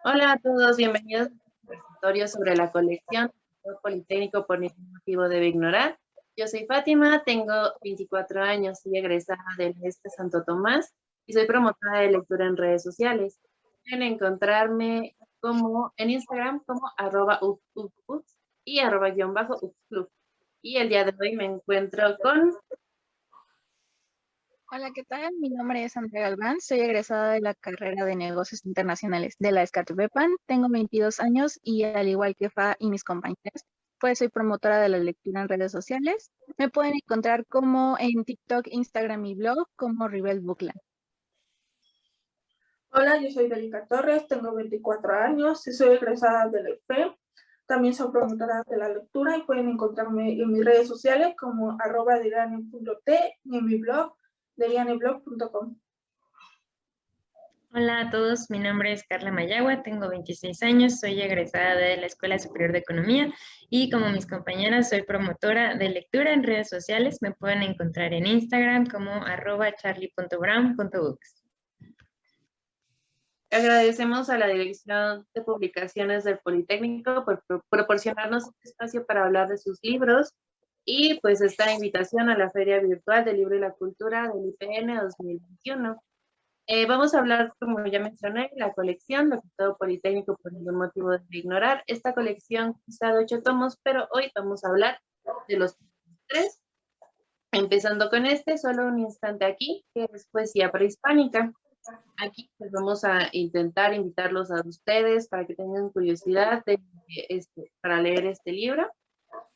Hola a todos, bienvenidos al conversatorio sobre la colección del Politécnico por ningún motivo debe ignorar. Yo soy Fátima, tengo 24 años, soy egresada del Santo Tomás y soy promotora de lectura en redes sociales. Pueden encontrarme como en Instagram como @uxclub y @uxclub. Y el día de hoy me encuentro con... Hola, ¿qué tal? Mi nombre es Andrea Galván, soy egresada de la carrera de Negocios Internacionales de la Escatvepan, tengo 22 años y al igual que Fa y mis compañeras, pues soy promotora de la lectura en redes sociales. Me pueden encontrar como en TikTok, Instagram y blog como Rebel Bookland. Hola, yo soy Delica Torres, tengo 24 años y soy egresada de la IFE. También soy promotora de la lectura y pueden encontrarme en mis redes sociales como @deliane.t y en mi blog delianeblog.com. Hola a todos, mi nombre es Carla Mayagua, tengo 26 años, soy egresada de la Escuela Superior de Economía y como mis compañeras soy promotora de lectura en redes sociales. Me pueden encontrar en Instagram como @charlie.brown.books. Agradecemos a la Dirección de Publicaciones del Politécnico por proporcionarnos este espacio para hablar de sus libros y pues esta invitación a la Feria Virtual del Libro y la Cultura del IPN 2021. Vamos a hablar, como ya mencioné, la colección, lo que todo Politécnico por ningún motivo debe ignorar. Esta colección consta de 8 tomos, pero hoy vamos a hablar de los 3, empezando con este, solo un instante aquí, que es poesía prehispánica. Aquí pues vamos a intentar invitarlos a ustedes para que tengan curiosidad para leer este libro.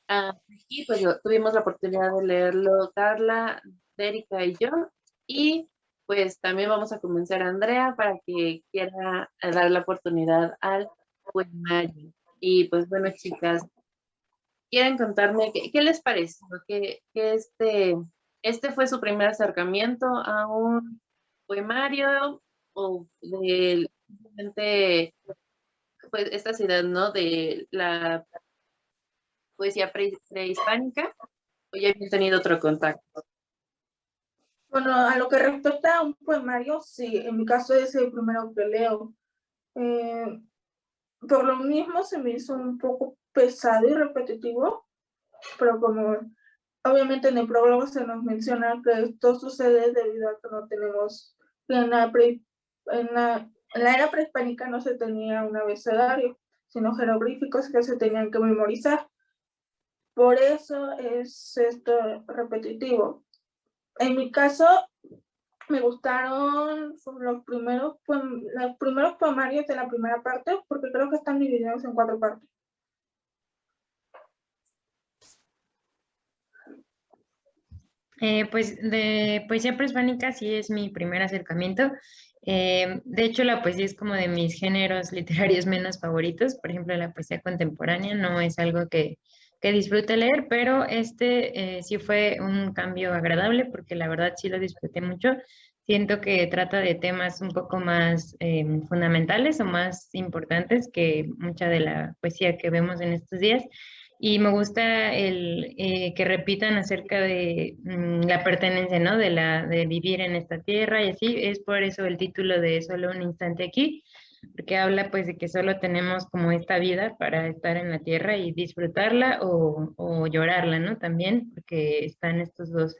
Aquí pues tuvimos la oportunidad de leerlo Carla, Erika y yo, y pues también vamos a convencer a Andrea para que quiera dar la oportunidad al poemario. Y pues bueno, chicas, ¿quieren contarme qué les pareció? Que este fue su primer acercamiento a un poemario o de simplemente pues estas ideas, ¿no? De la poesía prehispánica, o ya habían tenido otro contacto. Bueno, a lo que respecta a un poemario, sí, en mi caso es el primero que leo. Por lo mismo se me hizo un poco pesado y repetitivo, pero como obviamente en el prólogo se nos menciona que esto sucede debido a que no tenemos, en la era prehispánica no se tenía un abecedario, sino jeroglíficos que se tenían que memorizar. Por eso es esto repetitivo. En mi caso, me gustaron los primeros poemarios de la primera parte, porque creo que están divididos en 4 partes. Pues de poesía prehispánica sí es mi primer acercamiento. De hecho, la poesía es como de mis géneros literarios menos favoritos. Por ejemplo, la poesía contemporánea no es algo que disfrute leer, pero sí fue un cambio agradable porque la verdad sí lo disfruté mucho. Siento que trata de temas un poco más fundamentales o más importantes que mucha de la poesía que vemos en estos días. Y me gusta que repitan acerca de la pertenencia, ¿no? De vivir en esta tierra y así. Es por eso el título de Solo un instante aquí, porque habla pues de que solo tenemos como esta vida para estar en la tierra y disfrutarla o llorarla, ¿no? También, porque están estos dos,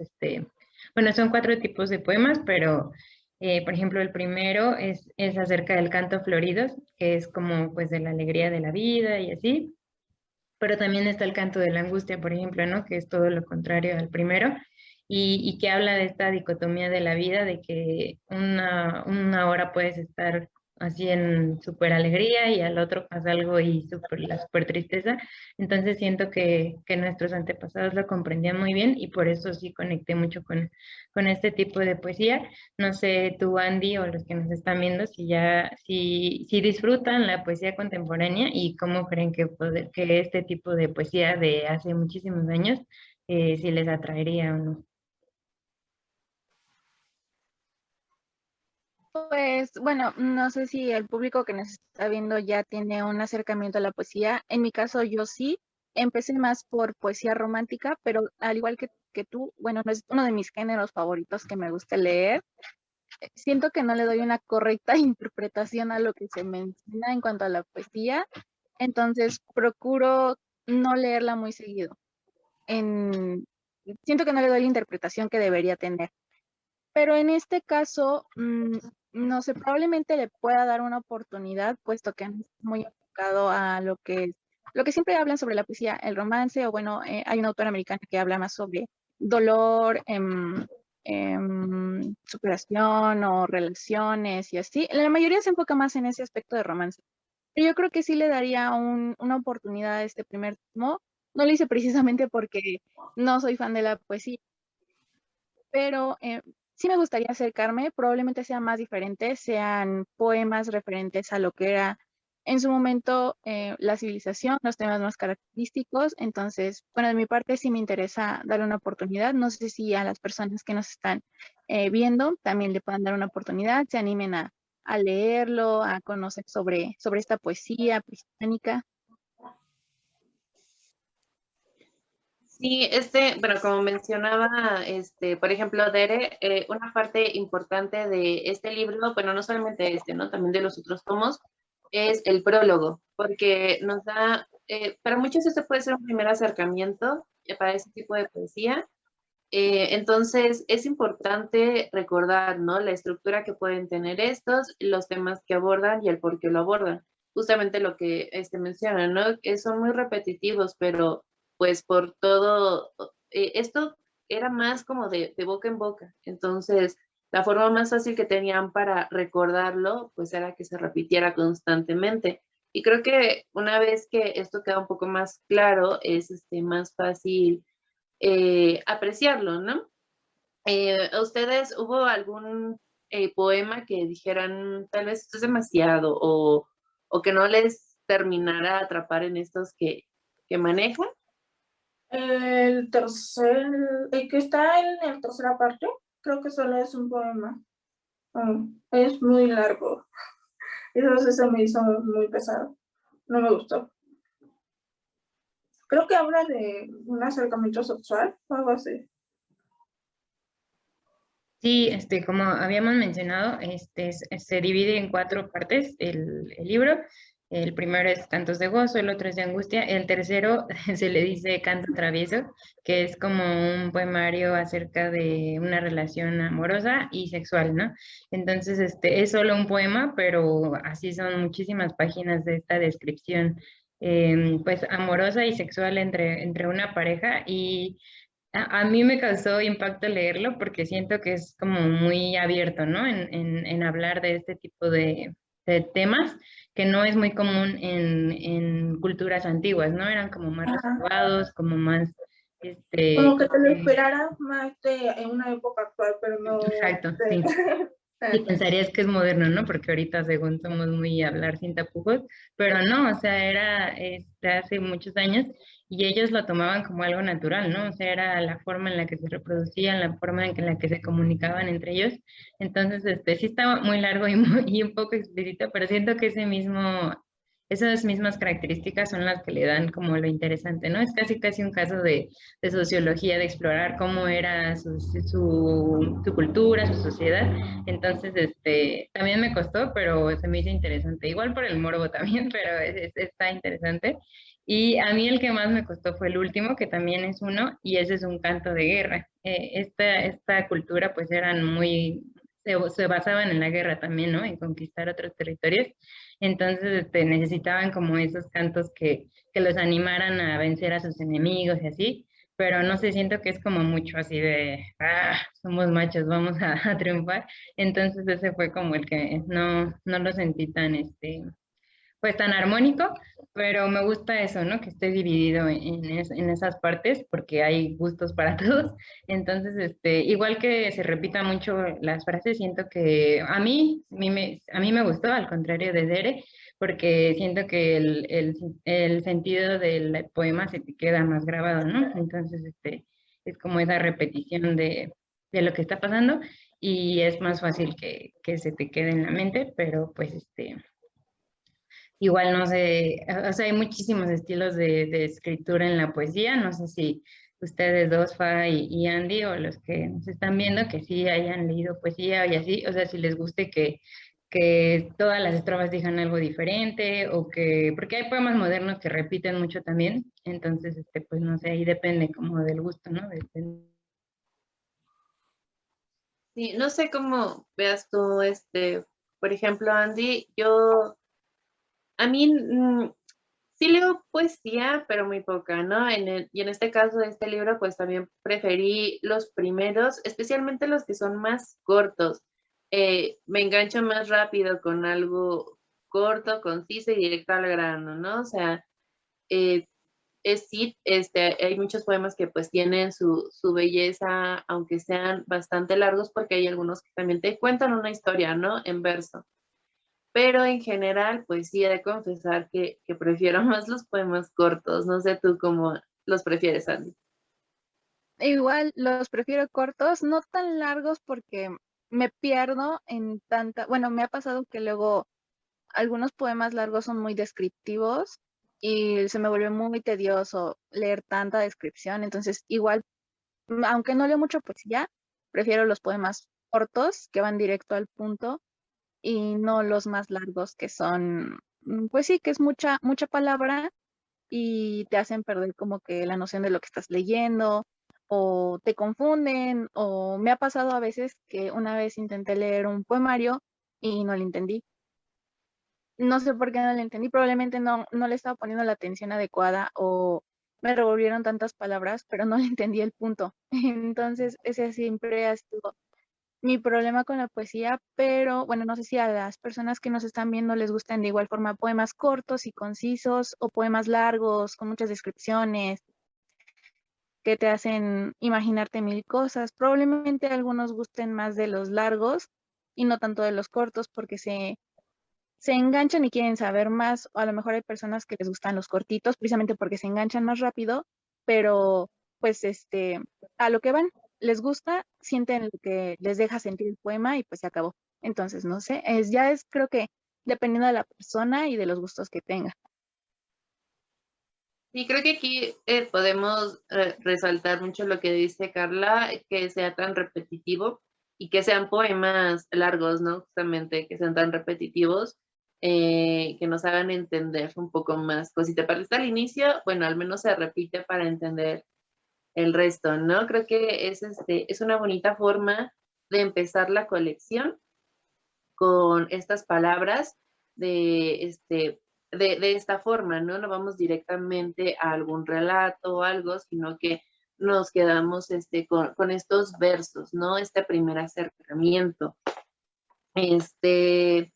bueno, son 4 tipos de poemas, pero por ejemplo, el primero es acerca del canto florido, que es como pues de la alegría de la vida y así. Pero también está el canto de la angustia, por ejemplo, ¿no? Que es todo lo contrario al primero, y que habla de esta dicotomía de la vida, de que una hora puedes estar así en súper alegría y al otro pasa algo y la súper tristeza. Entonces siento que nuestros antepasados lo comprendían muy bien y por eso sí conecté mucho con este tipo de poesía. No sé tú, Andy, o los que nos están viendo, si disfrutan la poesía contemporánea y cómo creen que este tipo de poesía de hace muchísimos años, si les atraería o no. Pues bueno, no sé si el público que nos está viendo ya tiene un acercamiento a la poesía. En mi caso, yo sí. Empecé más por poesía romántica, pero al igual que tú, bueno, no es uno de mis géneros favoritos que me gusta leer. siento que no le doy una correcta interpretación a lo que se menciona en cuanto a la poesía, entonces procuro no leerla muy seguido. Siento que no le doy la interpretación que debería tener. Pero en este caso, no sé, probablemente le pueda dar una oportunidad, puesto que es muy enfocado a lo que siempre hablan sobre la poesía, el romance, o bueno, hay una autora americana que habla más sobre dolor, superación o relaciones y así. La mayoría se enfoca más en ese aspecto de romance. Pero yo creo que sí le daría una oportunidad a este primer tomo. No lo hice precisamente porque no soy fan de la poesía, pero sí me gustaría acercarme, probablemente sea más diferente, sean poemas referentes a lo que era en su momento la civilización, los temas más característicos. Entonces, bueno, de mi parte sí me interesa darle una oportunidad. No sé si a las personas que nos están viendo también le puedan dar una oportunidad, se animen a leerlo, a conocer sobre esta poesía prehispánica. Sí, bueno, como mencionaba, por ejemplo, Dere, una parte importante de este libro, bueno, no solamente ¿no? También de los otros tomos, es el prólogo, porque nos da, para muchos este puede ser un primer acercamiento para ese tipo de poesía. Entonces, es importante recordar, ¿no? La estructura que pueden tener estos, los temas que abordan y el por qué lo abordan. Justamente lo que mencionan, ¿no? Que son muy repetitivos, pero pues por todo, esto era más como de boca en boca. Entonces, la forma más fácil que tenían para recordarlo, pues era que se repitiera constantemente. Y creo que una vez que esto queda un poco más claro, es más fácil apreciarlo, ¿no? ¿A ustedes hubo algún poema que dijeran, tal vez esto es demasiado o que no les terminara de atrapar en estos que manejan? El que está en el tercera parte, creo que solo es un poema. Es muy largo. Eso se me hizo muy pesado. No me gustó. Creo que habla de un acercamiento sexual o algo así. Sí, como habíamos mencionado, se divide en 4 partes el libro. El primero es Cantos de Gozo, el otro es de Angustia, el tercero se le dice Canto Travieso, que es como un poemario acerca de una relación amorosa y sexual, ¿no? Entonces, es solo un poema, pero así son muchísimas páginas de esta descripción, pues amorosa y sexual entre una pareja. Y a mí me causó impacto leerlo porque siento que es como muy abierto, ¿no? En hablar de este tipo de temas que no es muy común en culturas antiguas, ¿no? Eran como más Ajá. reservados, como más, Como que te lo esperara más en una época actual, pero no exacto, de... sí. Y pensarías que es moderno, ¿no? Porque ahorita según somos muy hablar sin tapujos, pero no, o sea, era hace muchos años y ellos lo tomaban como algo natural, ¿no? O sea, era la forma en la que se reproducían, la forma en la que se comunicaban entre ellos. Entonces, sí estaba muy largo y un poco explícito, pero siento que esas mismas características son las que le dan como lo interesante, ¿no? Es casi un caso de sociología, de explorar cómo era su cultura, su sociedad. Entonces, también me costó, pero se me hizo interesante. Igual por el morbo también, pero está interesante. Y a mí el que más me costó fue el último, que también es uno, y ese es un canto de guerra. Esta cultura pues se basaban en la guerra también, ¿no? En conquistar otros territorios. Entonces, necesitaban como esos cantos que los animaran a vencer a sus enemigos y así, pero no sé, siento que es como mucho así de, somos machos, vamos a triunfar. Entonces ese fue como el que no lo sentí tan, pues tan armónico, pero me gusta eso, ¿no? Que esté dividido en esas partes, porque hay gustos para todos. Entonces, igual que se repita mucho las frases, siento que a mí me gustó, al contrario de Dere, porque siento que el sentido del poema se te queda más grabado, ¿no? Entonces, es como esa repetición de lo que está pasando y es más fácil que se te quede en la mente, pero pues, igual no sé, o sea, hay muchísimos estilos de escritura en la poesía, no sé ustedes dos, Fa y Andy, o los que nos están viendo, que sí hayan leído poesía y así, o sea, si les guste que todas las estrofas digan algo diferente, o que, porque hay poemas modernos que repiten mucho también, entonces, pues no sé, ahí depende como del gusto, ¿no? Sí, no sé cómo veas tú, por ejemplo, Andy, yo, a mí sí leo poesía, pero muy poca, ¿no? Y en este caso de este libro, pues también preferí los primeros, especialmente los que son más cortos. Me engancho más rápido con algo corto, conciso y directo al grano, ¿no? O sea, eh, sí, hay muchos poemas que pues tienen su belleza, aunque sean bastante largos, porque hay algunos que también te cuentan una historia, ¿no? En verso. Pero en general, pues sí, he de confesar que prefiero más los poemas cortos. No sé tú cómo los prefieres, Andy. Igual los prefiero cortos, no tan largos porque me pierdo en tanta, bueno, me ha pasado que luego algunos poemas largos son muy descriptivos y se me vuelve muy tedioso leer tanta descripción, entonces igual, aunque no leo mucho poesía, prefiero los poemas cortos que van directo al punto y no los más largos que son, pues sí, que es mucha palabra y te hacen perder como que la noción de lo que estás leyendo o te confunden o me ha pasado a veces que una vez intenté leer un poemario y no lo entendí. No sé por qué no lo entendí, probablemente no le estaba poniendo la atención adecuada o me revolvieron tantas palabras, pero no le entendí el punto. Entonces, ese siempre ha sido mi problema con la poesía, pero bueno, no sé si a las personas que nos están viendo les gustan de igual forma poemas cortos y concisos o poemas largos con muchas descripciones que te hacen imaginarte mil cosas. Probablemente algunos gusten más de los largos y no tanto de los cortos porque se enganchan y quieren saber más, o a lo mejor hay personas que les gustan los cortitos precisamente porque se enganchan más rápido, pero pues a lo que van, les gusta, sienten lo que les deja sentir el poema y pues se acabó. Entonces, no sé, ya es creo que dependiendo de la persona y de los gustos que tenga. Sí, creo que aquí podemos resaltar mucho lo que dice Carla, que sea tan repetitivo y que sean poemas largos, ¿no? Justamente, que sean tan repetitivos, que nos hagan entender un poco más. Pues si te parece al inicio, bueno, al menos se repite para entender el resto, ¿no? Creo que es una bonita forma de empezar la colección con estas palabras de, de esta forma, ¿no? No vamos directamente a algún relato o algo, sino que nos quedamos con estos versos, ¿no? Este primer acercamiento. Este,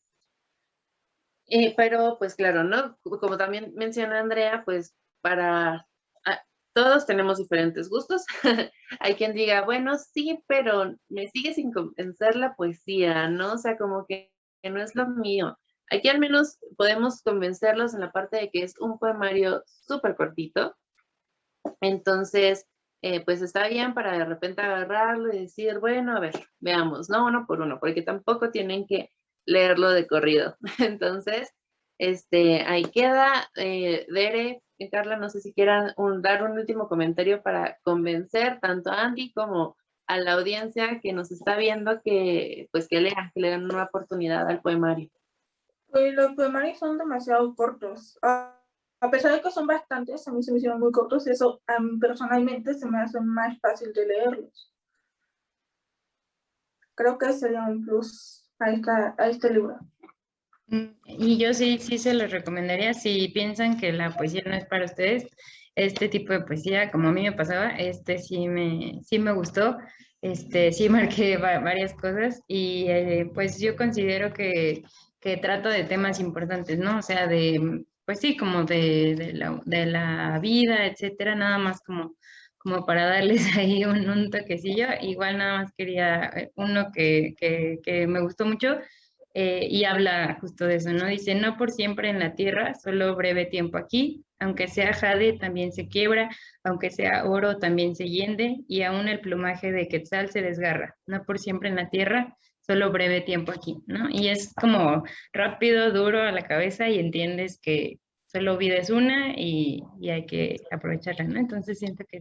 pero pues claro, ¿no? Como también menciona Andrea, pues para todos tenemos diferentes gustos. Hay quien diga, bueno, sí, pero me sigue sin convencer la poesía, ¿no? O sea, como que no es lo mío. Aquí al menos podemos convencerlos en la parte de que es un poemario súper cortito. Entonces, pues está bien para de repente agarrarlo y decir, bueno, a ver, veamos, ¿no? Uno por uno, porque tampoco tienen que leerlo de corrido. Entonces, ahí queda. Dere, Carla, no sé si quieran dar un último comentario para convencer tanto a Andy como a la audiencia que nos está viendo que, pues, que le den una oportunidad al poemario. Pues los poemarios son demasiado cortos. A pesar de que son bastantes, a mí se me hicieron muy cortos y eso a mí personalmente se me hace más fácil de leerlos. Creo que sería un plus a este libro. Y yo sí se los recomendaría si piensan que la poesía no es para ustedes, este tipo de poesía, como a mí me pasaba, sí me gustó, sí marqué varias cosas y pues yo considero que trato de temas importantes, ¿no? O sea, pues sí, como de la vida, etcétera, nada más como para darles ahí un toquecillo. Igual nada más quería uno que me gustó mucho y habla justo de eso, ¿no? Dice, no por siempre en la tierra, solo breve tiempo aquí, aunque sea jade también se quiebra, aunque sea oro también se hiende, y aún el plumaje de quetzal se desgarra, no por siempre en la tierra, solo breve tiempo aquí, ¿no? Y es como rápido, duro a la cabeza y entiendes que solo vida es una y hay que aprovecharla, ¿no? Entonces siento que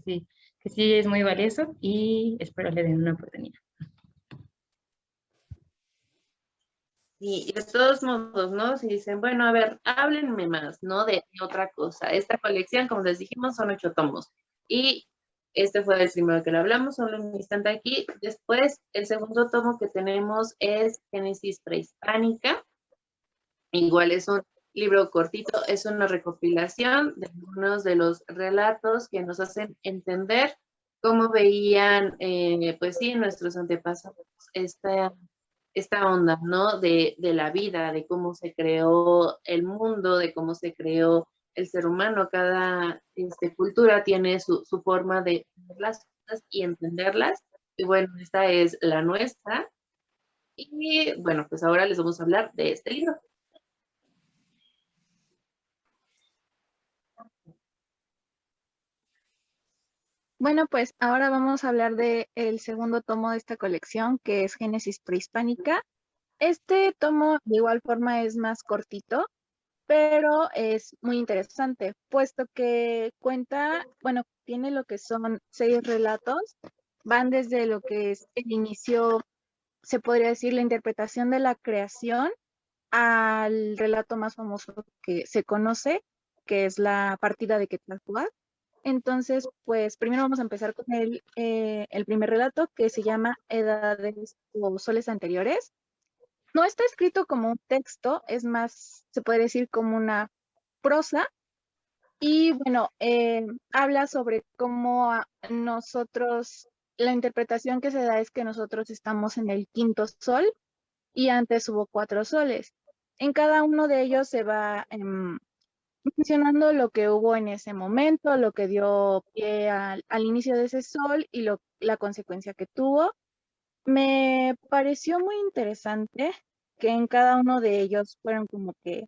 que sí es muy valioso y espero le den una oportunidad. Y de todos modos, ¿no? Si dicen, bueno, a ver, háblenme más, ¿no? De otra cosa. Esta colección, como les dijimos, son 8 tomos. Y este fue el primero que lo hablamos, solo un instante aquí. Después, el segundo tomo que tenemos es Génesis Prehispánica. Igual es un libro cortito, es una recopilación de algunos de los relatos que nos hacen entender cómo veían, pues sí, nuestros antepasados esta onda, ¿no? De la vida, de cómo se creó el mundo, de cómo se creó el ser humano. Cada cultura tiene su forma de ver las cosas y entenderlas. Y bueno, esta es la nuestra. Y bueno, pues ahora les vamos a hablar de este libro. Bueno, pues ahora vamos a hablar de el segundo tomo de esta colección, que es Génesis Prehispánica. Este tomo de igual forma es más cortito, pero es muy interesante, puesto que cuenta, bueno, tiene lo que son 6 relatos, van desde lo que es el inicio, se podría decir, la interpretación de la creación, al relato más famoso que se conoce, que es la partida de Quetzalcóatl. Entonces, pues primero vamos a empezar con el primer relato, que se llama Edades o Soles Anteriores. No está escrito como un texto, es más, se puede decir como una prosa. Y bueno, habla sobre cómo nosotros, la interpretación que se da es que nosotros estamos en el quinto sol y antes hubo 4 soles. En cada uno de ellos se va mencionando lo que hubo en ese momento, lo que dio pie al inicio de ese sol y la consecuencia que tuvo. Me pareció muy interesante que en cada uno de ellos fueron como que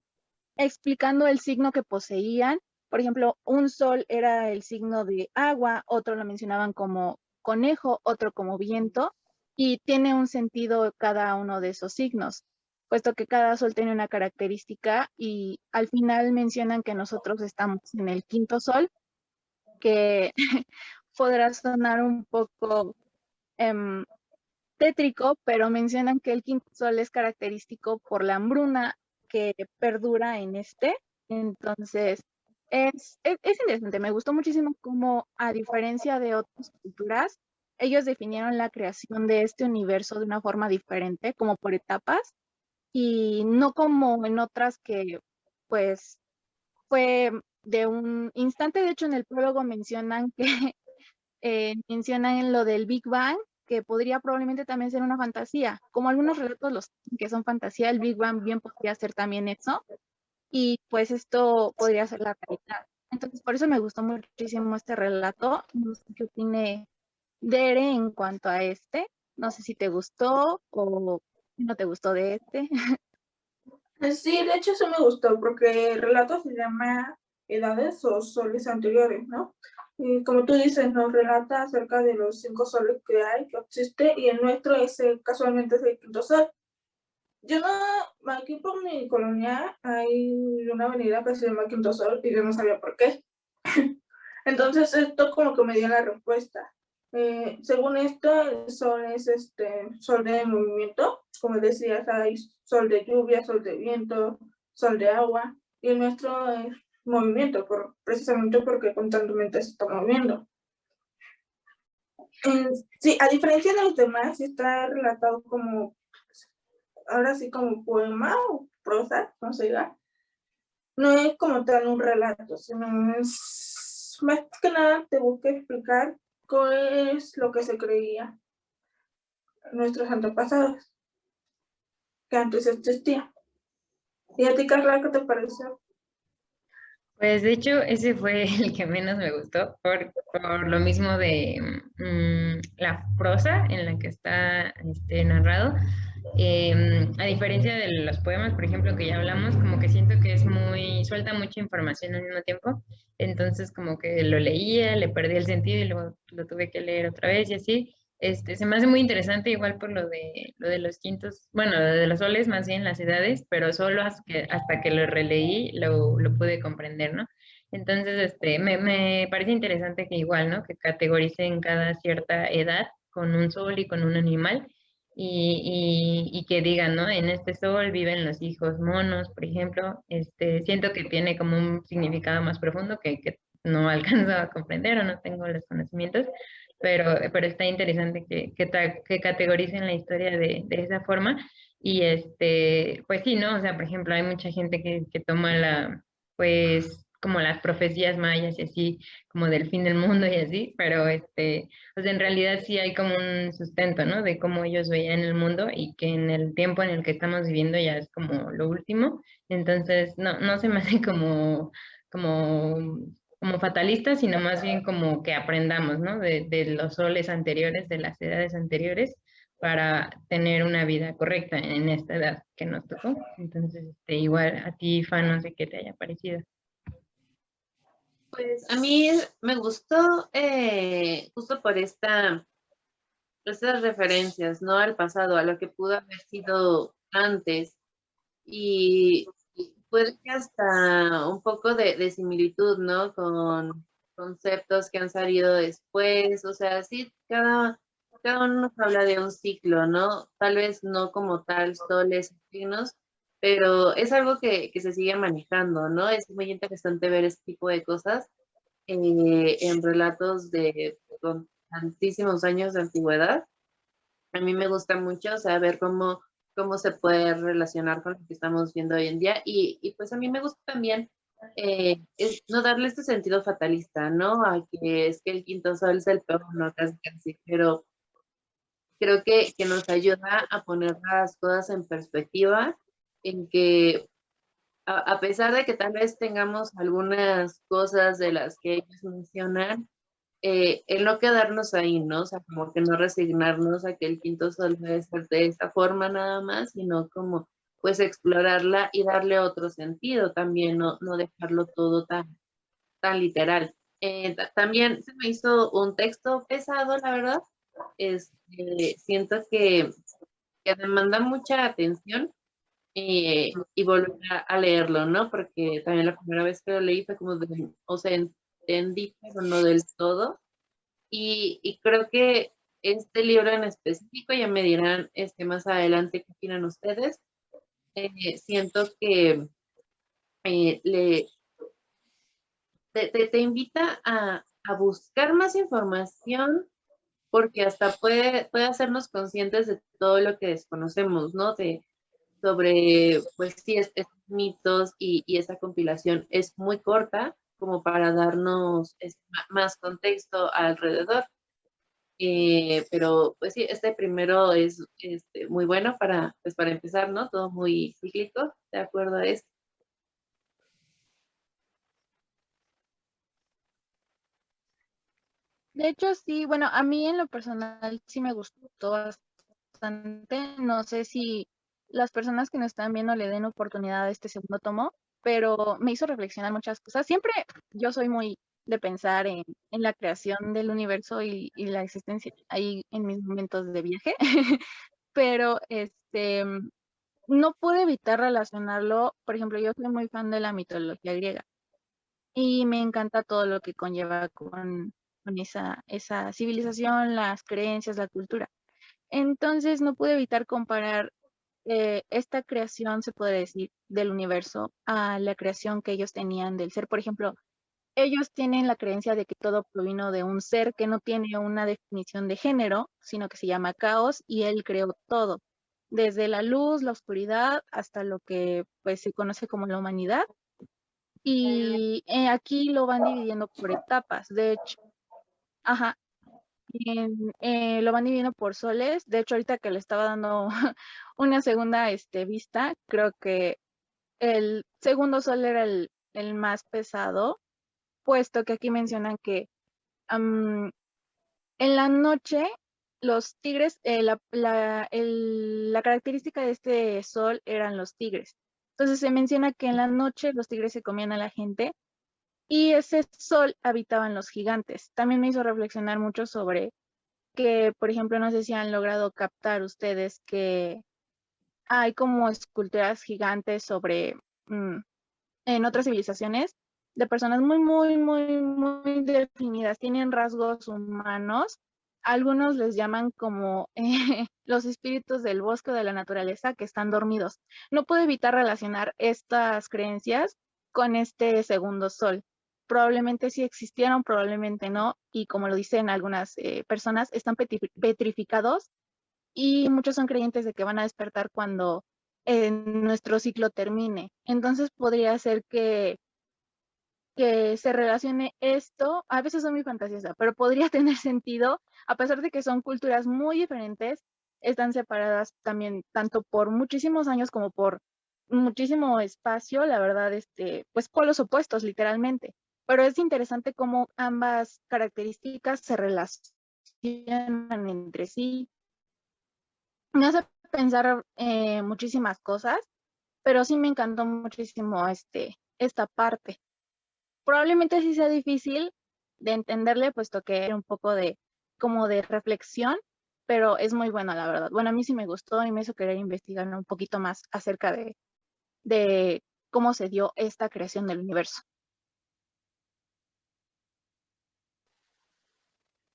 explicando el signo que poseían. Por ejemplo, un sol era el signo de agua, otro lo mencionaban como conejo, otro como viento, y tiene un sentido cada uno de esos signos, puesto que cada sol tiene una característica y al final mencionan que nosotros estamos en el quinto sol, que podrá sonar un poco em, tétrico, pero mencionan que el quinto sol es característico por la hambruna que perdura en este. Entonces, es interesante. Me gustó muchísimo cómo, a diferencia de otras culturas, ellos definieron la creación de este universo de una forma diferente, como por etapas, y no como en otras que, pues, fue de un instante. De hecho, en el prólogo mencionan que mencionan lo del Big Bang, que podría probablemente también ser una fantasía. Como algunos relatos los que son fantasía, el Big Bang bien podría ser también eso, y pues esto podría ser la realidad. Entonces, por eso me gustó muchísimo este relato. No sé qué opine Dere en cuanto a este. No sé si te gustó o no te gustó de este. Sí, de hecho eso me gustó porque el relato se llama Edades o Soles Anteriores, ¿no? Y como tú dices, nos relata acerca de los 5 soles que hay, que existe, y el nuestro casualmente es el quinto sol. Yo no, aquí por mi colonia hay una avenida que se llama Quinto Sol y yo no sabía por qué. Entonces esto como que me dio la respuesta. Según esto, el sol es sol de movimiento, como decías, hay sol de lluvia, sol de viento, sol de agua, y el nuestro es movimiento, precisamente porque constantemente se está moviendo. Sí, a diferencia de los demás, está relatado como, ahora sí como poema o prosa, no sé, no es como tal un relato, sino es más que nada te busca explicar qué es lo que se creía nuestros antepasados, que antes existía. ¿Y a ti, Carla, qué te pareció? Pues de hecho ese fue el que menos me gustó por lo mismo de la prosa en la que está narrado. A diferencia de los poemas, por ejemplo, que ya hablamos, como que siento que es suelta mucha información al mismo tiempo. Entonces como que lo leía, le perdí el sentido y luego lo tuve que leer otra vez y así. se me hace muy interesante igual por lo de los quintos, bueno, lo de los soles, más bien las edades, pero solo hasta que lo releí lo pude comprender, ¿no? Entonces, me parece interesante que igual, ¿no? Que categoricen cada cierta edad con un sol y con un animal y que digan, ¿no? En este sol viven los hijos monos, por ejemplo. Siento que tiene como un significado más profundo que no alcanzo a comprender o no tengo los conocimientos, pero está interesante que categoricen la historia de esa forma. Y pues sí, ¿no? O sea, por ejemplo, hay mucha gente que toma pues, como las profecías mayas y así, como del fin del mundo y así, pero pues en realidad sí hay como un sustento, ¿no? De cómo ellos veían el mundo y que en el tiempo en el que estamos viviendo ya es como lo último. Entonces, no se me hace como, como fatalista, sino más bien como que aprendamos, ¿no? De los soles anteriores, de las edades anteriores, para tener una vida correcta en esta edad que nos tocó. Entonces, igual a ti, Fa, no sé qué te haya parecido. Pues a mí me gustó justo por estas referencias, ¿no? Al pasado, a lo que pudo haber sido antes. Y puede que hasta un poco de similitud, ¿no? Con conceptos que han salido después. O sea, sí, cada uno nos habla de un ciclo, ¿no? Tal vez no como tal soles y signos, pero es algo que se sigue manejando, ¿no? Es muy interesante ver este tipo de cosas en relatos con tantísimos años de antigüedad. A mí me gusta mucho, o sea, ver cómo se puede relacionar con lo que estamos viendo hoy en día. Y pues a mí me gusta también no darle este sentido fatalista, ¿no? A que es que el quinto sol es el peor, no, casi, casi, pero creo que nos ayuda a poner las cosas en perspectiva, en que a pesar de que tal vez tengamos algunas cosas de las que ellos mencionan, el no quedarnos ahí, ¿no? O sea, como que no resignarnos a que el quinto sol debe ser de esa forma nada más, sino como pues explorarla y darle otro sentido también, no dejarlo todo tan literal. También se me hizo un texto pesado, la verdad. Siento que demanda mucha atención y volver a leerlo, ¿no? Porque también la primera vez que lo leí fue como o sea, entendí, pero no del todo. Y creo que este libro en específico, ya me dirán más adelante qué opinan ustedes, siento que eh, le, te invita a buscar más información porque hasta puede hacernos conscientes de todo lo que desconocemos, ¿no? Sobre, pues sí, estos mitos y esa compilación es muy corta como para darnos más contexto alrededor. Pero pues sí, este primero es muy bueno para empezar, ¿no? Todo muy cíclico, de acuerdo a esto. De hecho, sí, bueno, a mí en lo personal sí me gustó bastante. No sé si las personas que nos están viendo le den oportunidad a este segundo tomo, pero me hizo reflexionar muchas cosas. Siempre yo soy muy de pensar en la creación del universo y la existencia ahí en mis momentos de viaje, pero no pude evitar relacionarlo. Por ejemplo, yo soy muy fan de la mitología griega y me encanta todo lo que conlleva con esa civilización, las creencias, la cultura. Entonces no pude evitar comparar esta creación, se puede decir, del universo a la creación que ellos tenían del ser. Por ejemplo, ellos tienen la creencia de que todo provino de un ser que no tiene una definición de género, sino que se llama caos y él creó todo, desde la luz, la oscuridad, hasta lo que pues se conoce como la humanidad. Y aquí lo van dividiendo por etapas. De hecho, ajá, lo van dividiendo por soles. De hecho, ahorita que le estaba dando una segunda vista, creo que el segundo sol era el más pesado, puesto que aquí mencionan que en la noche los tigres, la característica de este sol eran los tigres. Entonces se menciona que en la noche los tigres se comían a la gente y ese sol habitaban los gigantes. También me hizo reflexionar mucho sobre que, por ejemplo, no sé si han logrado captar ustedes que hay como esculturas gigantes sobre, en otras civilizaciones, de personas muy, muy, muy, muy definidas, tienen rasgos humanos. Algunos les llaman como los espíritus del bosque o de la naturaleza que están dormidos. No puedo evitar relacionar estas creencias con este segundo sol. Probablemente sí existieron, probablemente no, y como lo dicen algunas personas, están petrificados y muchos son creyentes de que van a despertar cuando nuestro ciclo termine. Entonces podría ser que se relacione esto, a veces son muy fantasiosa, pero podría tener sentido, a pesar de que son culturas muy diferentes, están separadas también tanto por muchísimos años como por muchísimo espacio, la verdad, pues polos opuestos, literalmente. Pero es interesante cómo ambas características se relacionan entre sí. Me hace pensar muchísimas cosas, pero sí me encantó muchísimo esta parte. Probablemente sí sea difícil de entenderle, puesto que era un poco de como de reflexión, pero es muy bueno, la verdad. Bueno, a mí sí me gustó y me hizo querer investigar un poquito más acerca de cómo se dio esta creación del universo.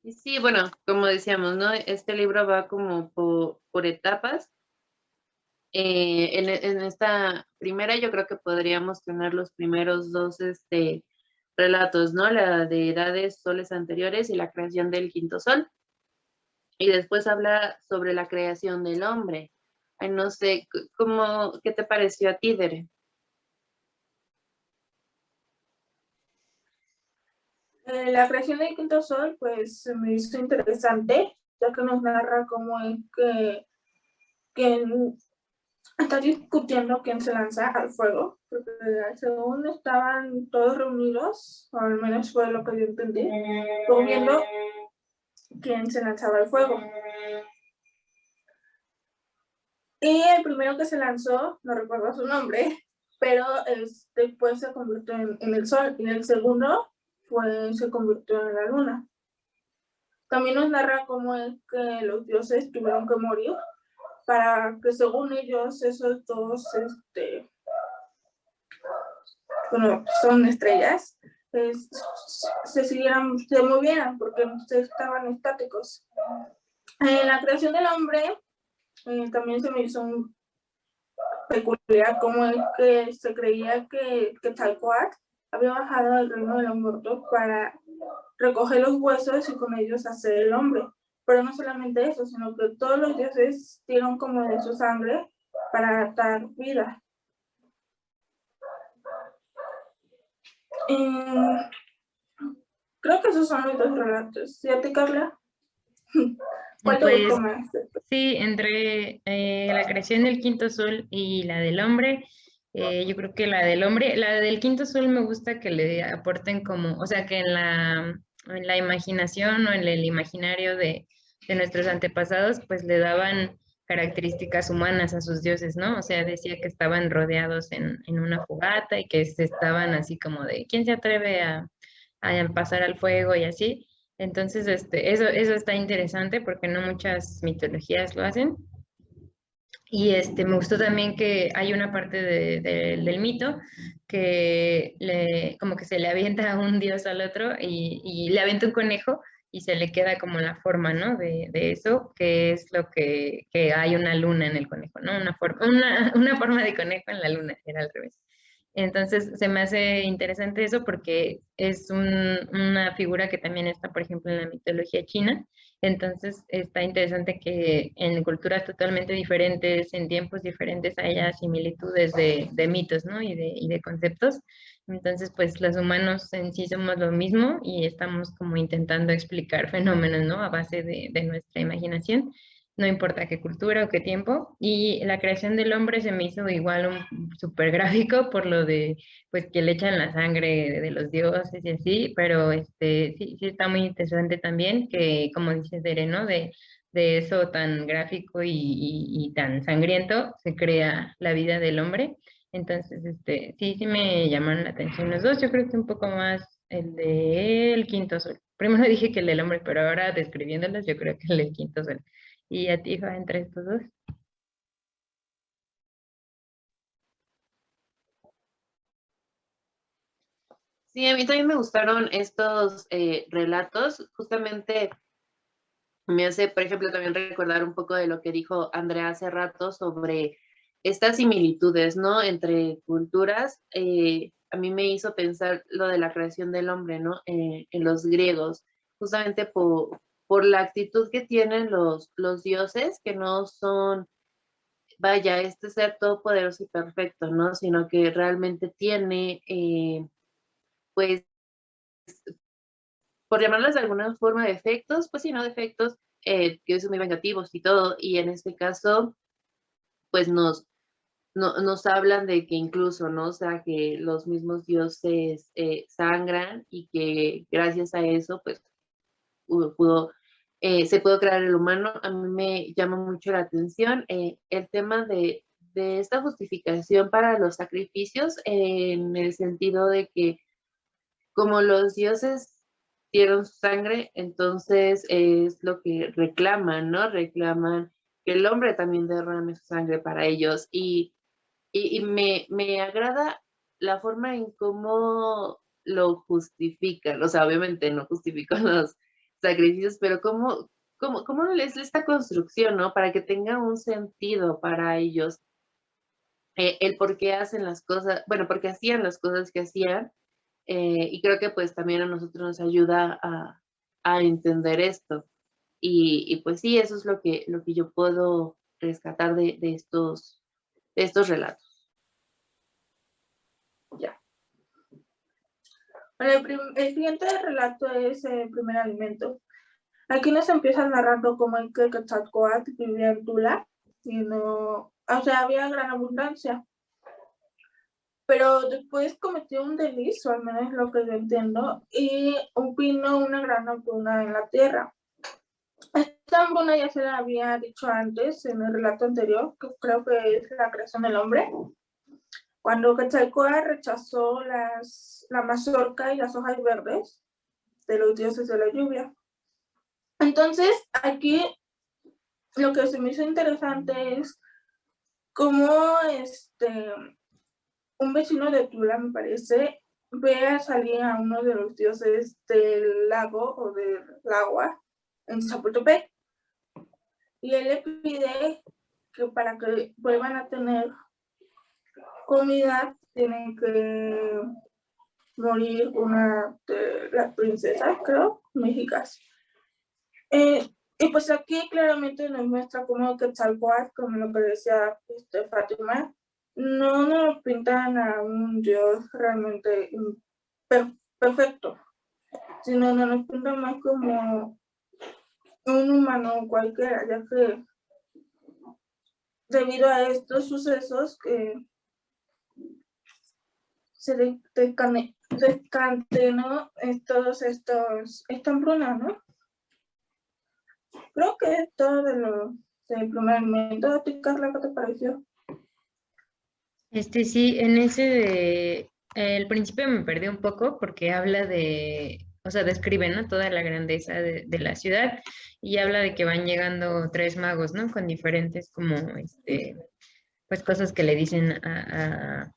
Y sí, bueno, como decíamos, ¿no? Este libro va como por etapas. En esta primera yo creo que podríamos tener los primeros dos relatos, ¿no? La de edades, soles anteriores y la creación del quinto sol. Y después habla sobre la creación del hombre. Ay, no sé, ¿qué te pareció a ti, Dere? La creación del quinto sol, pues se me hizo interesante, ya que nos narra cómo es que está discutiendo quién se lanza al fuego, porque según estaban todos reunidos, o al menos fue lo que yo entendí, viendo quién se lanzaba al fuego. Y el primero que se lanzó, no recuerdo su nombre, pero después se convirtió en el sol, y el segundo se convirtió en la luna. También nos narra cómo es que los dioses tuvieron que morir para que, según ellos, esos dos, bueno, son estrellas, se movieran porque estaban estáticos. En la creación del hombre también se me hizo un peculiar cómo es que se creía que Quetzalcóatl había bajado al reino de los muertos para recoger los huesos y con ellos hacer el hombre. Pero no solamente eso, sino que todos los dioses dieron como de su sangre para dar vida. Creo que esos son los dos relatos. ¿Y a ti, Carla? ¿Cuál te gustó más? Sí, entre la creación del quinto sol y la del hombre, yo creo que la del hombre, la del quinto sol me gusta que le aporten como, o sea, que en la imaginación o en el imaginario de nuestros antepasados, pues le daban características humanas a sus dioses, ¿no? O sea, decía que estaban rodeados en una fogata y que se estaban así como de, ¿quién se atreve a pasar al fuego y así? Entonces, eso está interesante porque no muchas mitologías lo hacen. Y me gustó también que hay una parte del mito que como que se le avienta un dios al otro y le avienta un conejo y se le queda como la forma, ¿no? De eso, que es lo que hay una luna en el conejo, ¿no? Una forma de conejo en la luna, era al revés. Entonces se me hace interesante eso porque es una figura que también está, por ejemplo, en la mitología china. Entonces está interesante que en culturas totalmente diferentes, en tiempos diferentes, haya similitudes de mitos, ¿no? Y de conceptos. Entonces, pues los humanos en sí somos lo mismo y estamos como intentando explicar fenómenos, ¿no? A base de nuestra imaginación, no importa qué cultura o qué tiempo. Y la creación del hombre se me hizo igual un súper gráfico por lo de, pues, que le echan la sangre de los dioses y así, pero sí, sí está muy interesante también que, como dice Dere, ¿no? De eso tan gráfico y tan sangriento se crea la vida del hombre. Entonces, sí, sí me llamaron la atención los dos. Yo creo que un poco más el de El Quinto Sol. Primero dije que el del hombre, pero ahora describiéndolos, yo creo que el del quinto sol. ¿Y a ti, Fa, entre estos dos? Sí, a mí también me gustaron estos relatos. Justamente me hace, por ejemplo, también recordar un poco de lo que dijo Andrea hace rato sobre estas similitudes, ¿no? Entre culturas. A mí me hizo pensar lo de la creación del hombre, ¿no? En los griegos, justamente por la actitud que tienen los dioses, que no son, vaya, este ser todopoderoso y perfecto, ¿no? Sino que realmente tiene, pues, por llamarlos de alguna forma, defectos, pues sí, no defectos, que son muy vengativos y todo, y en este caso, pues nos hablan de que incluso, ¿no? O sea, que los mismos dioses sangran y que gracias a eso, pues, pudo, se pudo crear el humano. A mí me llama mucho la atención el tema de esta justificación para los sacrificios, en el sentido de que como los dioses dieron su sangre, entonces es lo que reclaman, ¿no? Reclaman que el hombre también derrame su sangre para ellos. Y me agrada la forma en cómo lo justifican. O sea, obviamente no justifican los sacrificios, pero cómo es esta construcción, ¿no? Para que tenga un sentido para ellos. El por qué hacen las cosas, bueno, porque hacían las cosas que hacían, y creo que pues también a nosotros nos ayuda a entender esto. Y pues sí, eso es lo que yo puedo rescatar de estos relatos. Ya. Bueno, el siguiente relato es el primer alimento. Aquí nos empieza narrando cómo el que Quetzalcóatl vivía en Tula y no, o sea, había gran abundancia. Pero después cometió un delito, al menos lo que yo entiendo, y vino una gran hambruna en la tierra. Esta hambruna ya se la había dicho antes en el relato anterior, que creo que es la creación del hombre, cuando Quetzalcóatl rechazó la mazorca y las hojas verdes de los dioses de la lluvia. Entonces, aquí lo que se me hizo interesante es cómo un vecino de Tula, me parece, ve a salir a uno de los dioses del lago o del agua en Chapultepec. Y él le pide que para que vuelvan a tener comida, tienen que morir una de las princesas, creo, mexicas. Y pues aquí claramente nos muestra cómo Quetzalcóatl, como lo que decía Fátima, no nos pintan a un dios realmente perfecto, sino nos pintan más como un humano cualquiera, ya que debido a estos sucesos que se descantenó esta hambruna, ¿no? Creo que es todo del primer momento. ¿A ti, Carla, qué te pareció? Sí, en ese de, el principio me perdí un poco porque habla de, o sea, describe, ¿no? Toda la grandeza de la ciudad y habla de que van llegando tres magos, ¿no? Con diferentes como, pues cosas que le dicen a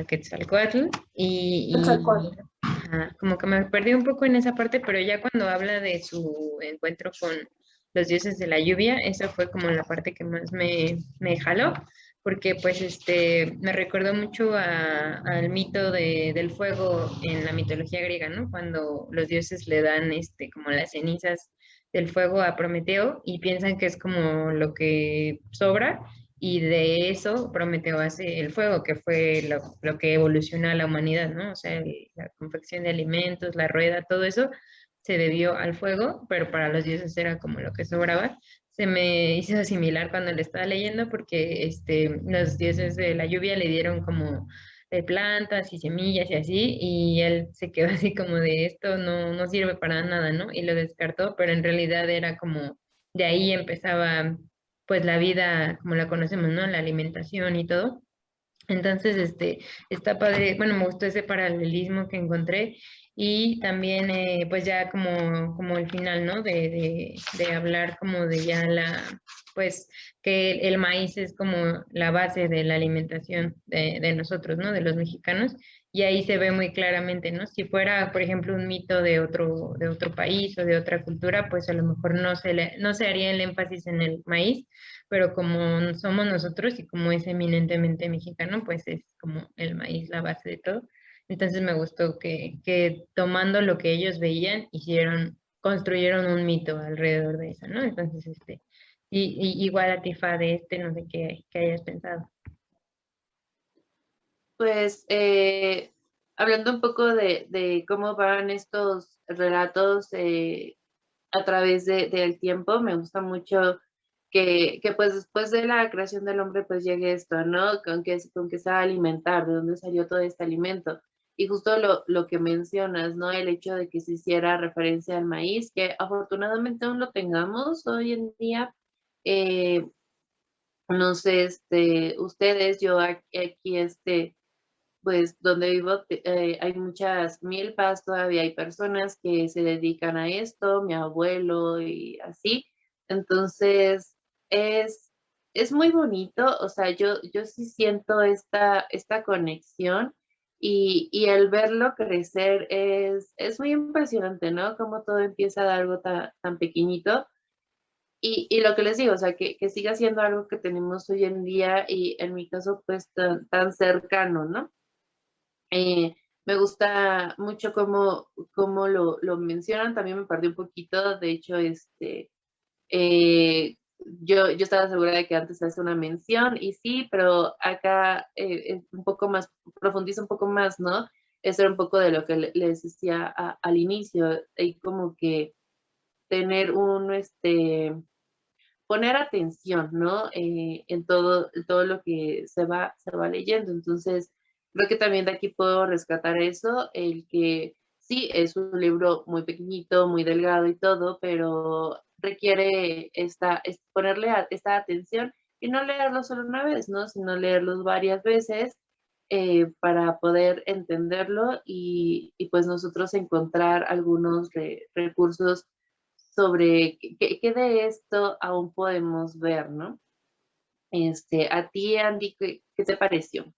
Quetzalcóatl Quetzalcóatl. ajá, como que me perdí un poco en esa parte, pero ya cuando habla de su encuentro con los dioses de la lluvia, eso fue como la parte que más me jaló, porque pues me recordó mucho al mito del fuego en la mitología griega, ¿no? Cuando los dioses le dan como las cenizas del fuego a Prometeo y piensan que es como lo que sobra y de eso Prometeo hace el fuego, que fue lo que evolucionó a la humanidad, ¿no? O sea, la confección de alimentos, la rueda, todo eso se debió al fuego, pero para los dioses era como lo que sobraba. Se me hizo similar cuando le estaba leyendo porque los dioses de la lluvia le dieron como plantas y semillas y así, y él se quedó así como de esto no sirve para nada, ¿no? Y lo descartó, pero en realidad era como de ahí empezaba pues la vida como la conocemos, ¿no? La alimentación y todo. Entonces, está padre, bueno, me gustó ese paralelismo que encontré y también, pues ya como el final, ¿no? De hablar como de ya pues que el maíz es como la base de la alimentación de nosotros, ¿no? De los mexicanos. Y ahí se ve muy claramente, ¿no? Si fuera, por ejemplo, un mito de otro país o de otra cultura, pues a lo mejor no se haría el énfasis en el maíz, pero como somos nosotros y como es eminentemente mexicano, pues es como el maíz la base de todo. Entonces me gustó que tomando lo que ellos veían, construyeron un mito alrededor de eso, ¿no? Entonces, y igual a Tifa de no sé qué hayas pensado. Pues hablando un poco de cómo van estos relatos a través del tiempo, me gusta mucho que pues después de la creación del hombre pues llegue esto, ¿no? Con que se va a alimentar, de dónde salió todo este alimento. Y justo lo que mencionas, ¿no? El hecho de que se hiciera referencia al maíz, que afortunadamente aún lo tengamos hoy en día. eh, no sé, ustedes, yo aquí, pues donde vivo hay muchas milpas, todavía hay personas que se dedican a esto, mi abuelo y así. Entonces, es, es muy bonito, o sea, yo sí siento esta conexión y el verlo crecer es muy impresionante, ¿no? Como todo empieza de algo tan pequeñito. Y lo que les digo, o sea, que siga siendo algo que tenemos hoy en día y en mi caso, pues tan cercano, ¿no? Me gusta mucho cómo lo mencionan, también me perdí un poquito, de hecho, yo estaba segura de que antes se hace una mención, y sí, pero acá es un poco más, profundiza un poco más, ¿no? Eso era un poco de lo que les decía al inicio, hay como que tener poner atención, ¿no? En todo lo que se va leyendo. Entonces, creo que también de aquí puedo rescatar eso, el que sí, es un libro muy pequeñito, muy delgado y todo, pero requiere ponerle esta atención y no leerlo solo una vez, ¿no? Sino leerlos varias veces para poder entenderlo y pues nosotros encontrar algunos recursos sobre qué de esto aún podemos ver, ¿no? A ti, Andy, ¿qué te pareció?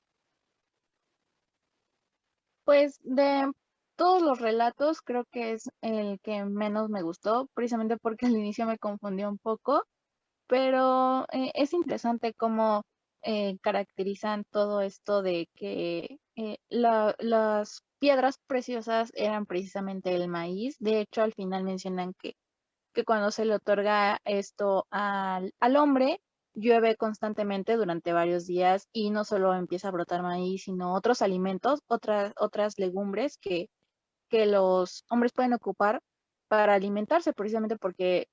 Pues de todos los relatos, creo que es el que menos me gustó, precisamente porque al inicio me confundió un poco, pero es interesante cómo caracterizan todo esto de que las piedras preciosas eran precisamente el maíz. De hecho, al final mencionan que cuando se le otorga esto al hombre, llueve constantemente durante varios días y no solo empieza a brotar maíz, sino otros alimentos, otras legumbres que los hombres pueden ocupar para alimentarse, precisamente porque,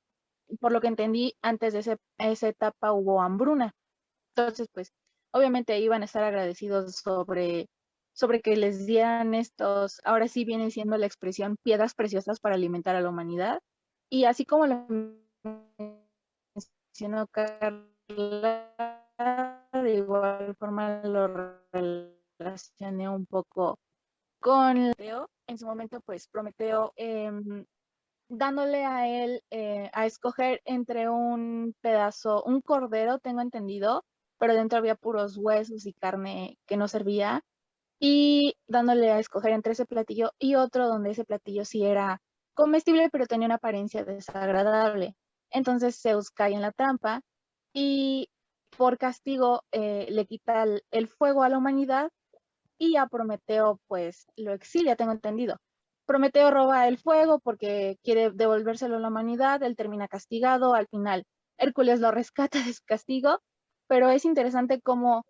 por lo que entendí, antes de esa etapa hubo hambruna. Entonces, pues, obviamente iban a estar agradecidos sobre que les dieran estos, ahora sí viene siendo la expresión, piedras preciosas para alimentar a la humanidad. Y así como lo mencionó Carla, de igual forma lo relacioné un poco con Prometeo. En su momento, pues Prometeo, dándole a él a escoger entre un pedazo, un cordero, tengo entendido, pero dentro había puros huesos y carne que no servía, y dándole a escoger entre ese platillo y otro donde ese platillo sí era comestible, pero tenía una apariencia desagradable. Entonces Zeus cae en la trampa y por castigo le quita el fuego a la humanidad y a Prometeo pues lo exilia, tengo entendido. Prometeo roba el fuego porque quiere devolvérselo a la humanidad, él termina castigado, al final Hércules lo rescata de su castigo, pero es interesante cómo,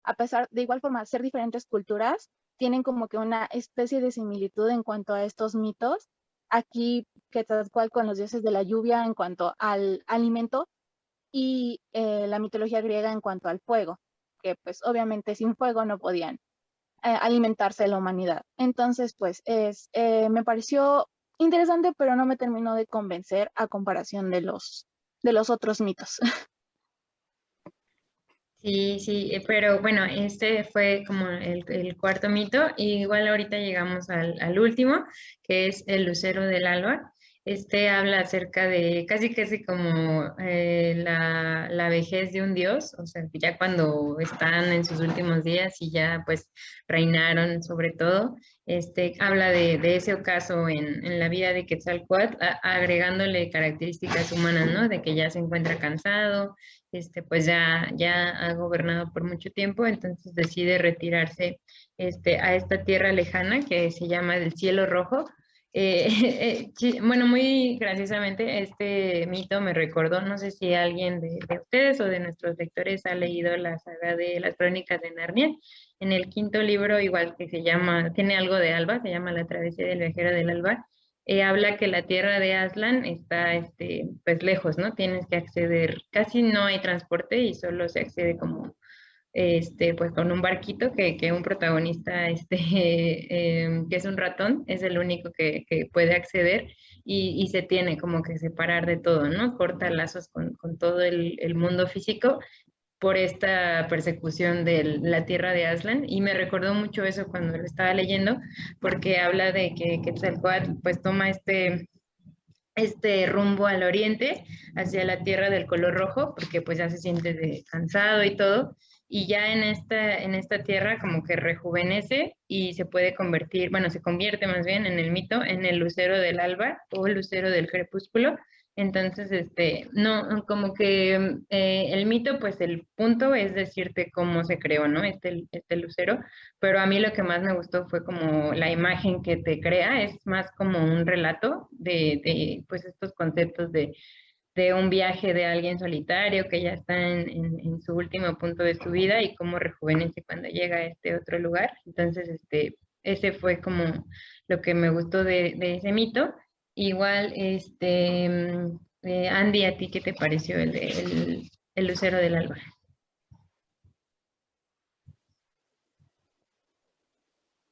a pesar de igual forma ser diferentes culturas, tienen como que una especie de similitud en cuanto a estos mitos. Aquí, que tal cual con los dioses de la lluvia en cuanto al alimento y la mitología griega en cuanto al fuego, que pues obviamente sin fuego no podían alimentarse de la humanidad. Entonces, pues me pareció interesante, pero no me terminó de convencer a comparación de los otros mitos. Sí, sí, pero bueno, este fue como el cuarto mito, y igual ahorita llegamos al último, que es el lucero del alba. Este habla acerca de casi como la vejez de un dios, o sea, que ya cuando están en sus últimos días y ya pues reinaron sobre todo. Este habla de ese ocaso en la vida de Quetzalcóatl, agregándole características humanas, ¿no? De que ya se encuentra cansado, pues ya ha gobernado por mucho tiempo, entonces decide retirarse a esta tierra lejana que se llama del Cielo Rojo. Bueno, muy graciosamente, este mito me recordó, no sé si alguien de ustedes o de nuestros lectores ha leído la saga de las Crónicas de Narnia. En el quinto libro, igual que se llama, tiene algo de Alba, se llama La travesía del viajero del Alba. Habla que la tierra de Aslan está pues lejos, ¿no? Tienes que acceder, casi no hay transporte y solo se accede como pues con un barquito que un protagonista que es un ratón, es el único que puede acceder, y se tiene como que separar de todo, ¿no? Corta lazos con todo el mundo físico por esta persecución de la tierra de Aslan, y me recordó mucho eso cuando lo estaba leyendo, porque habla de que Quetzalcóatl pues toma este rumbo al oriente, hacia la tierra del color rojo, porque pues ya se siente cansado y todo, y ya en esta tierra como que rejuvenece y se puede convertir, bueno, se convierte más bien en el mito, en el lucero del alba o el lucero del crepúsculo. Entonces, no, como que el mito, pues el punto es decirte cómo se creó, ¿no? Este lucero, pero a mí lo que más me gustó fue como la imagen que te crea, es más como un relato pues estos conceptos de un viaje de alguien solitario que ya está en su último punto de su vida y cómo rejuvenece cuando llega a este otro lugar. Entonces, ese fue como lo que me gustó de ese mito. Igual, Andy, ¿a ti qué te pareció el lucero del alba?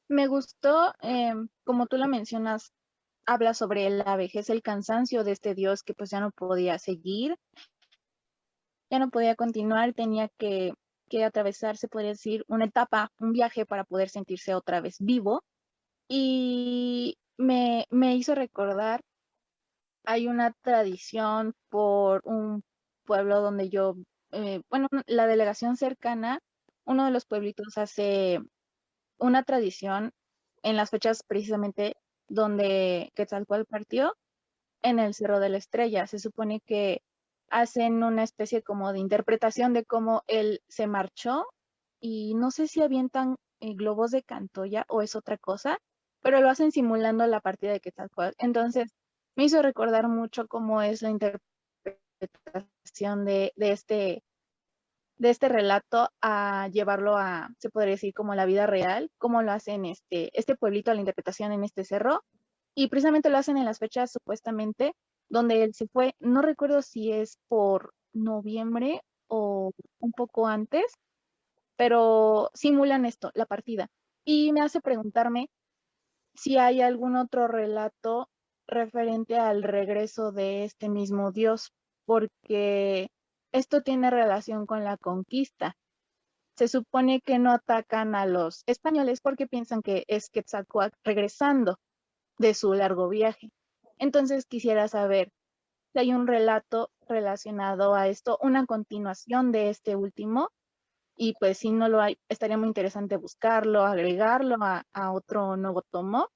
Me gustó, como tú lo mencionas, habla sobre la vejez, el cansancio de este dios que pues ya no podía seguir, ya no podía continuar, tenía que atravesar, se podría decir, una etapa, un viaje para poder sentirse otra vez vivo. Y me hizo recordar, hay una tradición por un pueblo donde yo, bueno, la delegación cercana, uno de los pueblitos hace una tradición en las fechas precisamente donde Quetzalcóatl partió, en el Cerro de la Estrella. Se supone que hacen una especie como de interpretación de cómo él se marchó, y no sé si avientan globos de Cantoya o es otra cosa, pero lo hacen simulando la partida de Quetzalcóatl. Entonces me hizo recordar mucho cómo es la interpretación de este relato a llevarlo a, se podría decir, como la vida real, cómo lo hacen este pueblito, la interpretación en este cerro, y precisamente lo hacen en las fechas supuestamente donde él se fue. No recuerdo si es por noviembre o un poco antes, pero simulan esto, la partida. Y me hace preguntarme si hay algún otro relato referente al regreso de este mismo Dios, porque esto tiene relación con la conquista. Se supone que no atacan a los españoles porque piensan que es Quetzalcóatl regresando de su largo viaje. Entonces quisiera saber si hay un relato relacionado a esto, una continuación de este último, y pues si no lo hay, estaría muy interesante buscarlo, agregarlo a otro nuevo tomo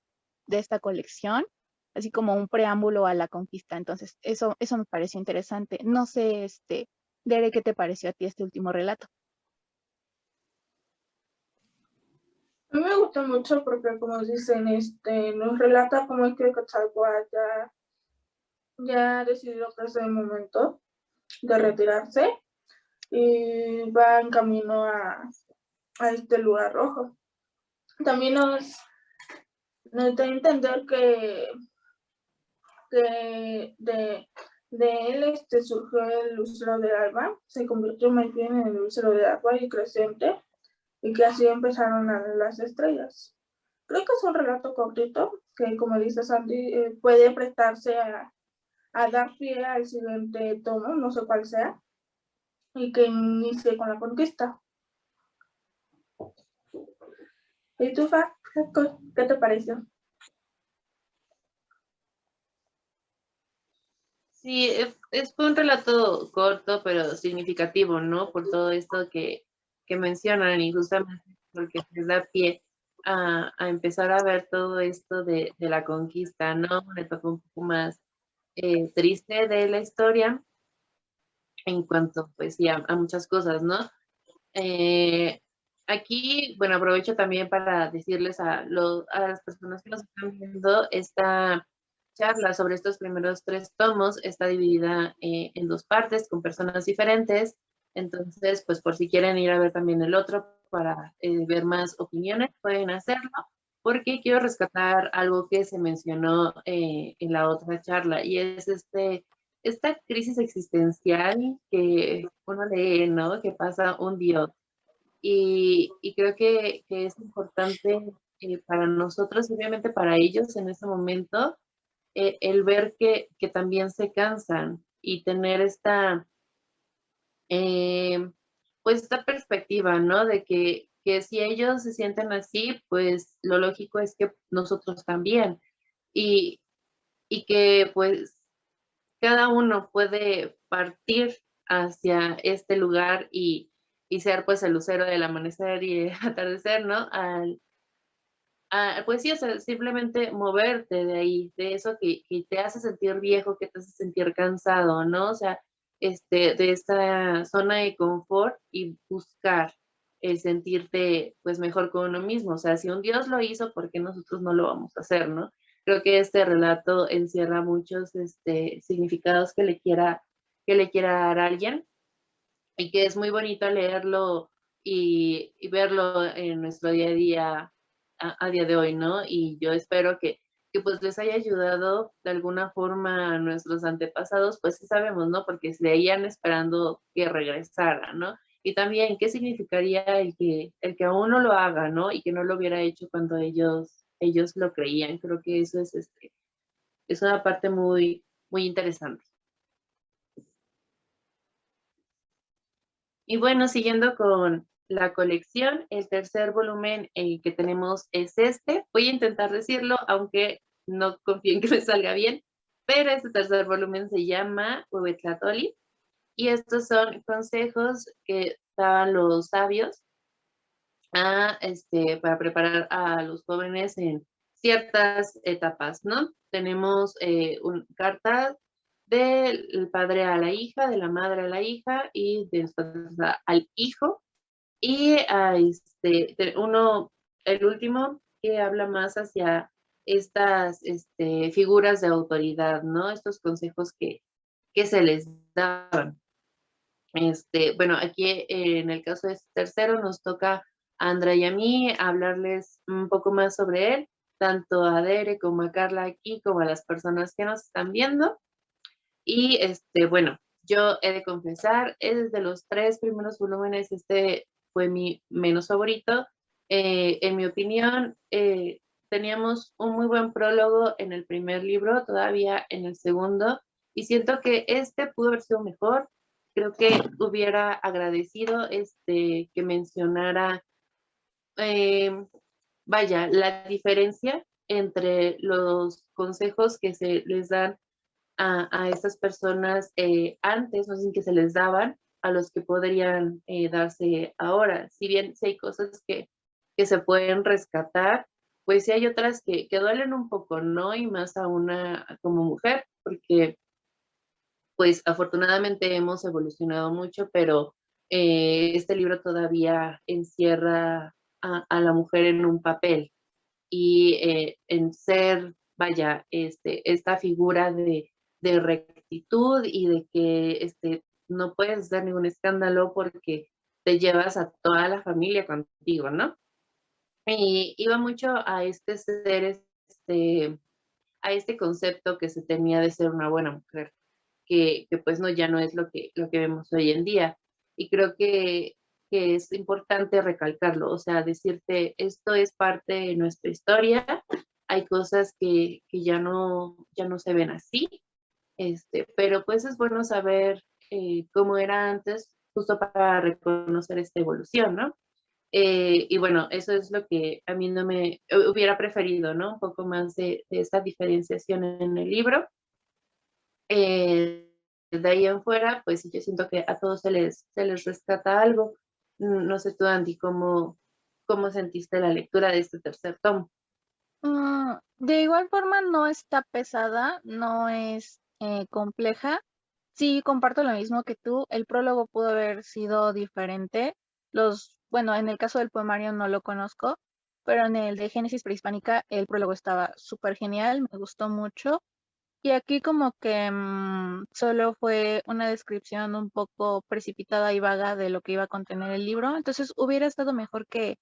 de esta colección, así como un preámbulo a la conquista. Entonces, eso me pareció interesante. No sé, Dere, ¿qué te pareció a ti este último relato? A mí me gusta mucho porque, como dicen, nos relata cómo es que Quetzalcóatl ya decidió que es el momento de retirarse y va en camino a este lugar rojo. También nos da a entender que de él surgió el lucero de alba, se convirtió más bien en el lucero de alba y creciente, y que así empezaron las estrellas. Creo que es un relato cortito que, como dice Sandy, puede prestarse a dar pie al siguiente tomo, no sé cuál sea, y que inicie con la conquista. ¿Y tú, Fa? ¿Qué te pareció? Sí, fue un relato corto pero significativo, ¿no? Por todo esto que mencionan y justamente porque les da pie a empezar a ver todo esto de la conquista, ¿no? Una etapa un poco más triste de la historia en cuanto, pues sí, a muchas cosas, ¿no? Eh, Aquí, bueno, aprovecho también para decirles a las personas que nos están viendo, esta charla sobre estos primeros 3 tomos está dividida en 2 partes con personas diferentes. Entonces, pues por si quieren ir a ver también el otro para ver más opiniones, pueden hacerlo, porque quiero rescatar algo que se mencionó en la otra charla y es esta crisis existencial que uno lee, ¿no? Que pasa un dios y creo que es importante para nosotros y obviamente para ellos en ese momento el ver que también se cansan y tener eh, pues esta perspectiva, ¿no? De que si ellos se sienten así, pues lo lógico es que nosotros también. Y, y que pues cada uno puede partir hacia este lugar y ser pues el lucero del amanecer y el atardecer, ¿no? Pues sí, o sea, simplemente moverte de ahí, de eso que te hace sentir viejo, que te hace sentir cansado, ¿no? O sea, de esta zona de confort y buscar el sentirte pues mejor con uno mismo. O sea, si un Dios lo hizo, ¿por qué nosotros no lo vamos a hacer, no? Creo que este relato encierra muchos significados que le quiera dar a alguien y que es muy bonito leerlo y verlo en nuestro día a día a día de hoy, ¿no? Y yo espero que pues les haya ayudado de alguna forma a nuestros antepasados, pues sí sabemos, ¿no? Porque se veían esperando que regresara, ¿no? Y también, ¿qué significaría el que aún no lo haga, ¿no? Y que no lo hubiera hecho cuando ellos lo creían. Creo que eso es una parte muy, muy interesante. Y bueno, siguiendo con la colección, el tercer volumen que tenemos es este. Voy a intentar decirlo, aunque no confío en que me salga bien, pero este tercer volumen se llama Huehuetlatoli y estos son consejos que daban los sabios para preparar a los jóvenes en ciertas etapas, ¿no? Tenemos cartas del padre a la hija, de la madre a la hija y después al hijo. Y el último que habla más hacia estas figuras de autoridad, ¿no? Estos consejos que se les daban. Bueno, aquí en el caso de este tercero nos toca a Andrea y a mí hablarles un poco más sobre él, tanto a Dere como a Carla aquí, como a las personas que nos están viendo. Y bueno, yo he de confesar, es de los 3 primeros volúmenes, este fue mi menos favorito. En mi opinión, teníamos un muy buen prólogo en el primer libro, todavía en el segundo, y siento que este pudo haber sido mejor. Creo que hubiera agradecido que mencionara, vaya, la diferencia entre los consejos que se les dan a estas personas antes, no sé, que se les daban, a los que podrían darse ahora. Si bien sí hay cosas que se pueden rescatar, pues sí hay otras que duelen un poco, ¿no? Y más a una como mujer, porque pues afortunadamente hemos evolucionado mucho, pero este libro todavía encierra a la mujer en un papel y en ser, vaya, esta figura de rectitud y de que no puedes hacer ningún escándalo porque te llevas a toda la familia contigo, ¿no? Y iba mucho a a este concepto que se tenía de ser una buena mujer, que pues no, ya no es lo que vemos hoy en día. Y creo que es importante recalcarlo, o sea, decirte, esto es parte de nuestra historia, hay cosas que ya no se ven así, pero pues es bueno saber cómo era antes, justo para reconocer esta evolución, ¿no? Y bueno, eso es lo que a mí no me hubiera preferido, ¿no? Un poco más de esta diferenciación en el libro. De ahí en fuera, pues yo siento que a todos se les rescata algo. No sé tú, Andy, cómo sentiste la lectura de este tercer tomo. De igual forma no está pesada, no es compleja. Sí, comparto lo mismo que tú. El prólogo pudo haber sido diferente. Bueno, en el caso del poemario no lo conozco, pero en el de Génesis Prehispánica el prólogo estaba súper genial, me gustó mucho. Y aquí como que solo fue una descripción un poco precipitada y vaga de lo que iba a contener el libro. Entonces hubiera estado mejor que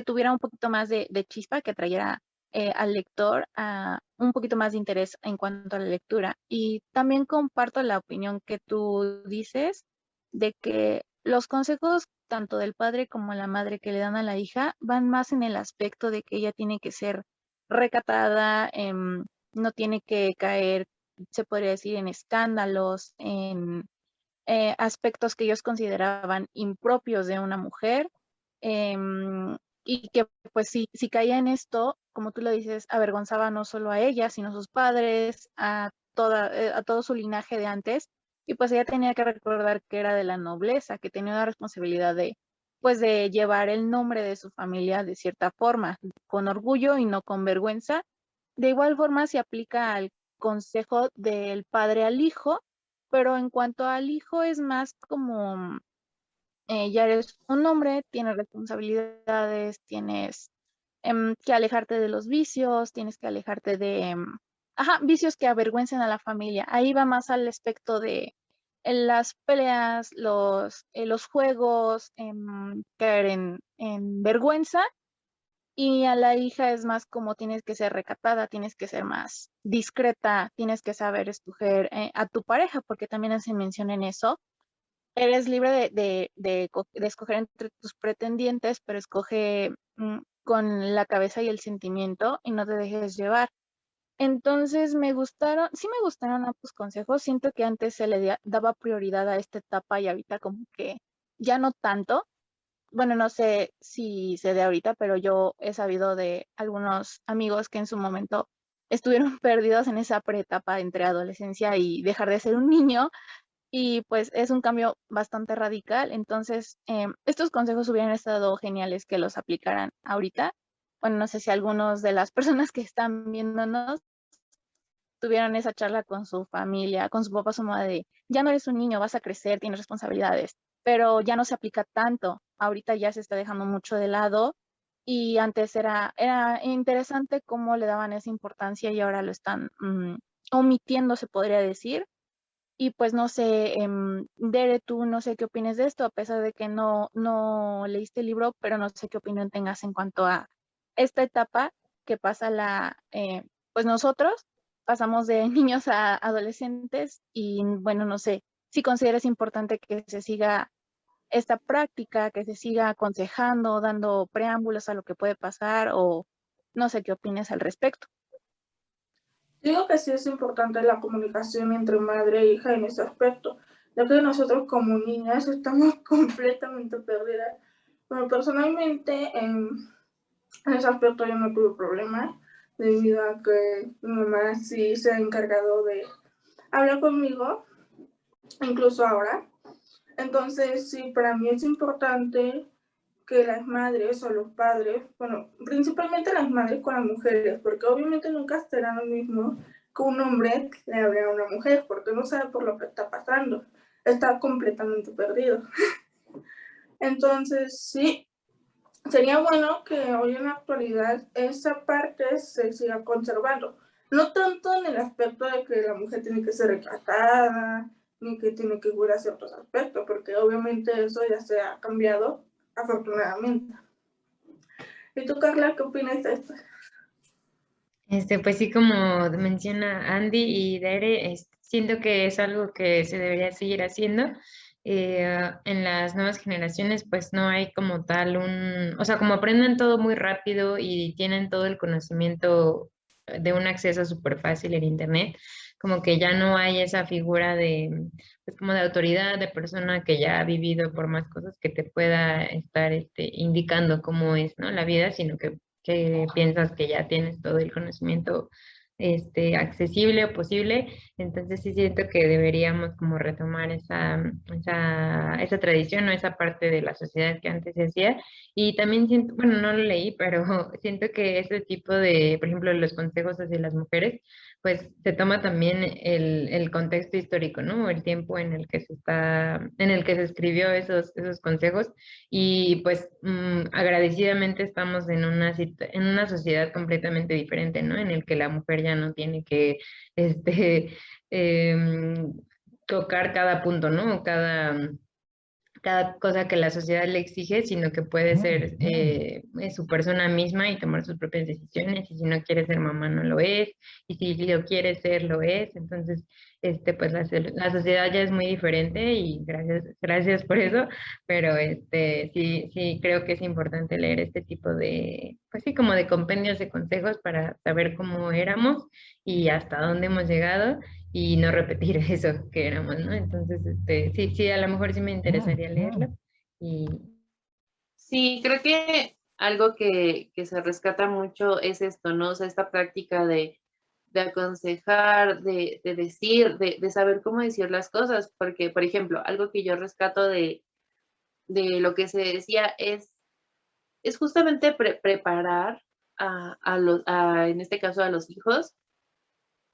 tuviera un poquito más de chispa, que trayera al lector a un poquito más de interés en cuanto a la lectura. Y también comparto la opinión que tú dices de que los consejos tanto del padre como la madre que le dan a la hija van más en el aspecto de que ella tiene que ser recatada, no tiene que caer, se podría decir, en escándalos, en aspectos que ellos consideraban impropios de una mujer, y que pues si caía en esto, como tú lo dices, avergonzaba no solo a ella, sino a sus padres, a todo su linaje de antes, y pues ella tenía que recordar que era de la nobleza, que tenía la responsabilidad pues de llevar el nombre de su familia de cierta forma, con orgullo y no con vergüenza. De igual forma se aplica al consejo del padre al hijo, pero en cuanto al hijo es más como, ya eres un hombre, tienes responsabilidades, tienes que alejarte de los vicios, tienes que alejarte de, vicios que avergüencen a la familia. Ahí va más al aspecto de las peleas, los juegos, caer en vergüenza, y a la hija es más como tienes que ser recatada, tienes que ser más discreta, tienes que saber escoger a tu pareja, porque también se menciona en eso. Eres libre de escoger entre tus pretendientes, pero escoge con la cabeza y el sentimiento y no te dejes llevar. Entonces sí me gustaron ambos consejos. Siento que antes se le daba prioridad a esta etapa y ahorita como que ya no tanto. Bueno, no sé si se dé ahorita, pero yo he sabido de algunos amigos que en su momento estuvieron perdidos en esa preetapa entre adolescencia y dejar de ser un niño, y pues es un cambio bastante radical. Entonces, estos consejos hubieran estado geniales que los aplicaran ahorita. Bueno, no sé si algunos de las personas que están viéndonos tuvieron esa charla con su familia, con su papá, su mamá, de ya no eres un niño, vas a crecer, tienes responsabilidades, pero ya no se aplica tanto. Ahorita ya se está dejando mucho de lado, y antes era interesante cómo le daban esa importancia y ahora lo están omitiendo, se podría decir. Y pues no sé, Dere, tú no sé qué opinas de esto, a pesar de que no leíste el libro, pero no sé qué opinión tengas en cuanto a esta etapa que pasa pues nosotros pasamos de niños a adolescentes. Y bueno, no sé si consideras importante que se siga esta práctica, que se siga aconsejando, dando preámbulos a lo que puede pasar, o no sé qué opinas al respecto. Digo que sí es importante la comunicación entre madre e hija en ese aspecto, ya que nosotros como niñas estamos completamente perdidas. Bueno, personalmente en ese aspecto yo no tuve problemas, debido a que mi mamá sí se ha encargado de hablar conmigo, incluso ahora. Entonces, sí, para mí es importante que las madres o los padres, bueno, principalmente las madres con las mujeres, porque obviamente nunca será lo mismo que un hombre le hable a una mujer, porque no sabe por lo que está pasando, está completamente perdido. Entonces, sí, sería bueno que hoy en la actualidad esa parte se siga conservando. No tanto en el aspecto de que la mujer tiene que ser retratada, ni que tiene que cuidar ciertos aspectos, porque obviamente eso ya se ha cambiado, afortunadamente. ¿Y tú, Carla, qué opinas de esto? Pues sí, como menciona Andy y Dere, siento que es algo que se debería seguir haciendo. En las nuevas generaciones, pues no hay como tal o sea, como aprenden todo muy rápido y tienen todo el conocimiento de un acceso súper fácil en internet, como que ya no hay esa figura de, pues como de autoridad, de persona que ya ha vivido por más cosas que te pueda estar indicando cómo es, ¿no? La vida, sino que piensas que ya tienes todo el conocimiento accesible o posible. Entonces sí siento que deberíamos como retomar esa tradición o esa parte de la sociedad que antes se hacía. Y también siento, bueno, no lo leí, pero siento que ese tipo de, por ejemplo, los consejos hacia las mujeres, pues se toma también el contexto histórico, ¿no? El tiempo en el que en el que se escribió esos consejos. Y pues agradecidamente estamos en una sociedad completamente diferente, ¿no? En el que la mujer ya no tiene que, em, tocar cada punto, ¿no? O cada cosa que la sociedad le exige, sino que puede ser su persona misma y tomar sus propias decisiones, y si no quiere ser mamá no lo es, y si lo quiere ser lo es. Entonces, pues la sociedad ya es muy diferente, y gracias por eso, pero sí creo que es importante leer este tipo de, pues sí, como de compendios de consejos para saber cómo éramos y hasta dónde hemos llegado, y no repetir eso que éramos, ¿no? Entonces, sí, a lo mejor sí me interesaría leerlo. Y Sí, creo que algo que se rescata mucho es esto, ¿no? O sea, esta práctica de aconsejar, de decir, de saber cómo decir las cosas, porque, por ejemplo, algo que yo rescato de lo que se decía es justamente preparar en este caso, a los hijos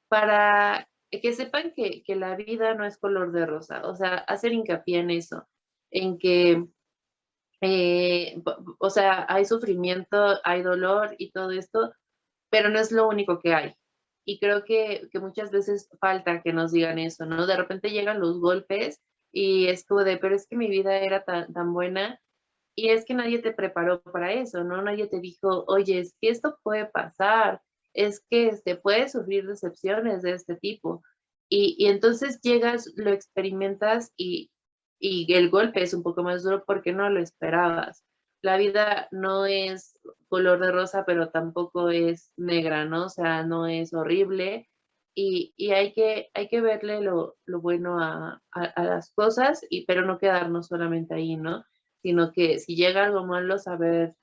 para que sepan que la vida no es color de rosa, o sea, hacer hincapié en eso, en que o sea, hay sufrimiento, hay dolor y todo esto, pero no es lo único que hay. Y creo que muchas veces falta que nos digan eso, ¿no? De repente llegan los golpes y es como de, pero es que mi vida era tan buena, y es que nadie te preparó para eso, ¿no? Nadie te dijo, oye, es que esto puede pasar, es que puedes sufrir decepciones de este tipo. Y entonces llegas, lo experimentas y el golpe es un poco más duro porque no lo esperabas. La vida no es color de rosa, pero tampoco es negra, ¿no? O sea, no es horrible. Y hay que verle lo bueno a las cosas, pero no quedarnos solamente ahí, ¿no? Sino que si llega algo malo, saber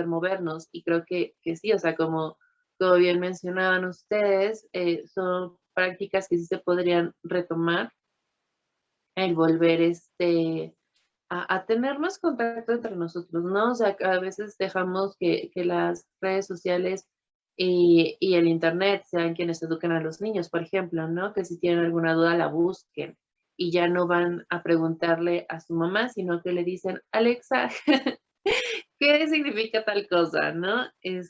movernos. Y creo que sí, o sea, como bien mencionaban ustedes, son prácticas que sí se podrían retomar, el volver a tener más contacto entre nosotros, ¿no? O sea, que a veces dejamos que las redes sociales y el internet sean quienes eduquen a los niños, por ejemplo, ¿no? Que si tienen alguna duda la busquen y ya no van a preguntarle a su mamá, sino que le dicen, Alexa, ¿qué significa tal cosa, no? Y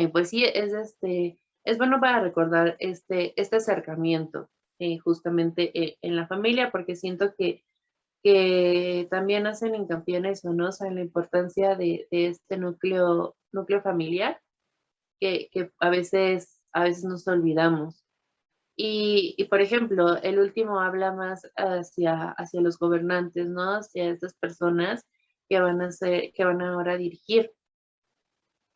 pues sí, es bueno para recordar este acercamiento, justamente en la familia, porque siento que también hacen hincapié en eso, ¿no? O sea, en la importancia de este núcleo familiar que a veces nos olvidamos. Y, por ejemplo, el último habla más hacia los gobernantes, ¿no? Hacia estas personas que van ahora a dirigir.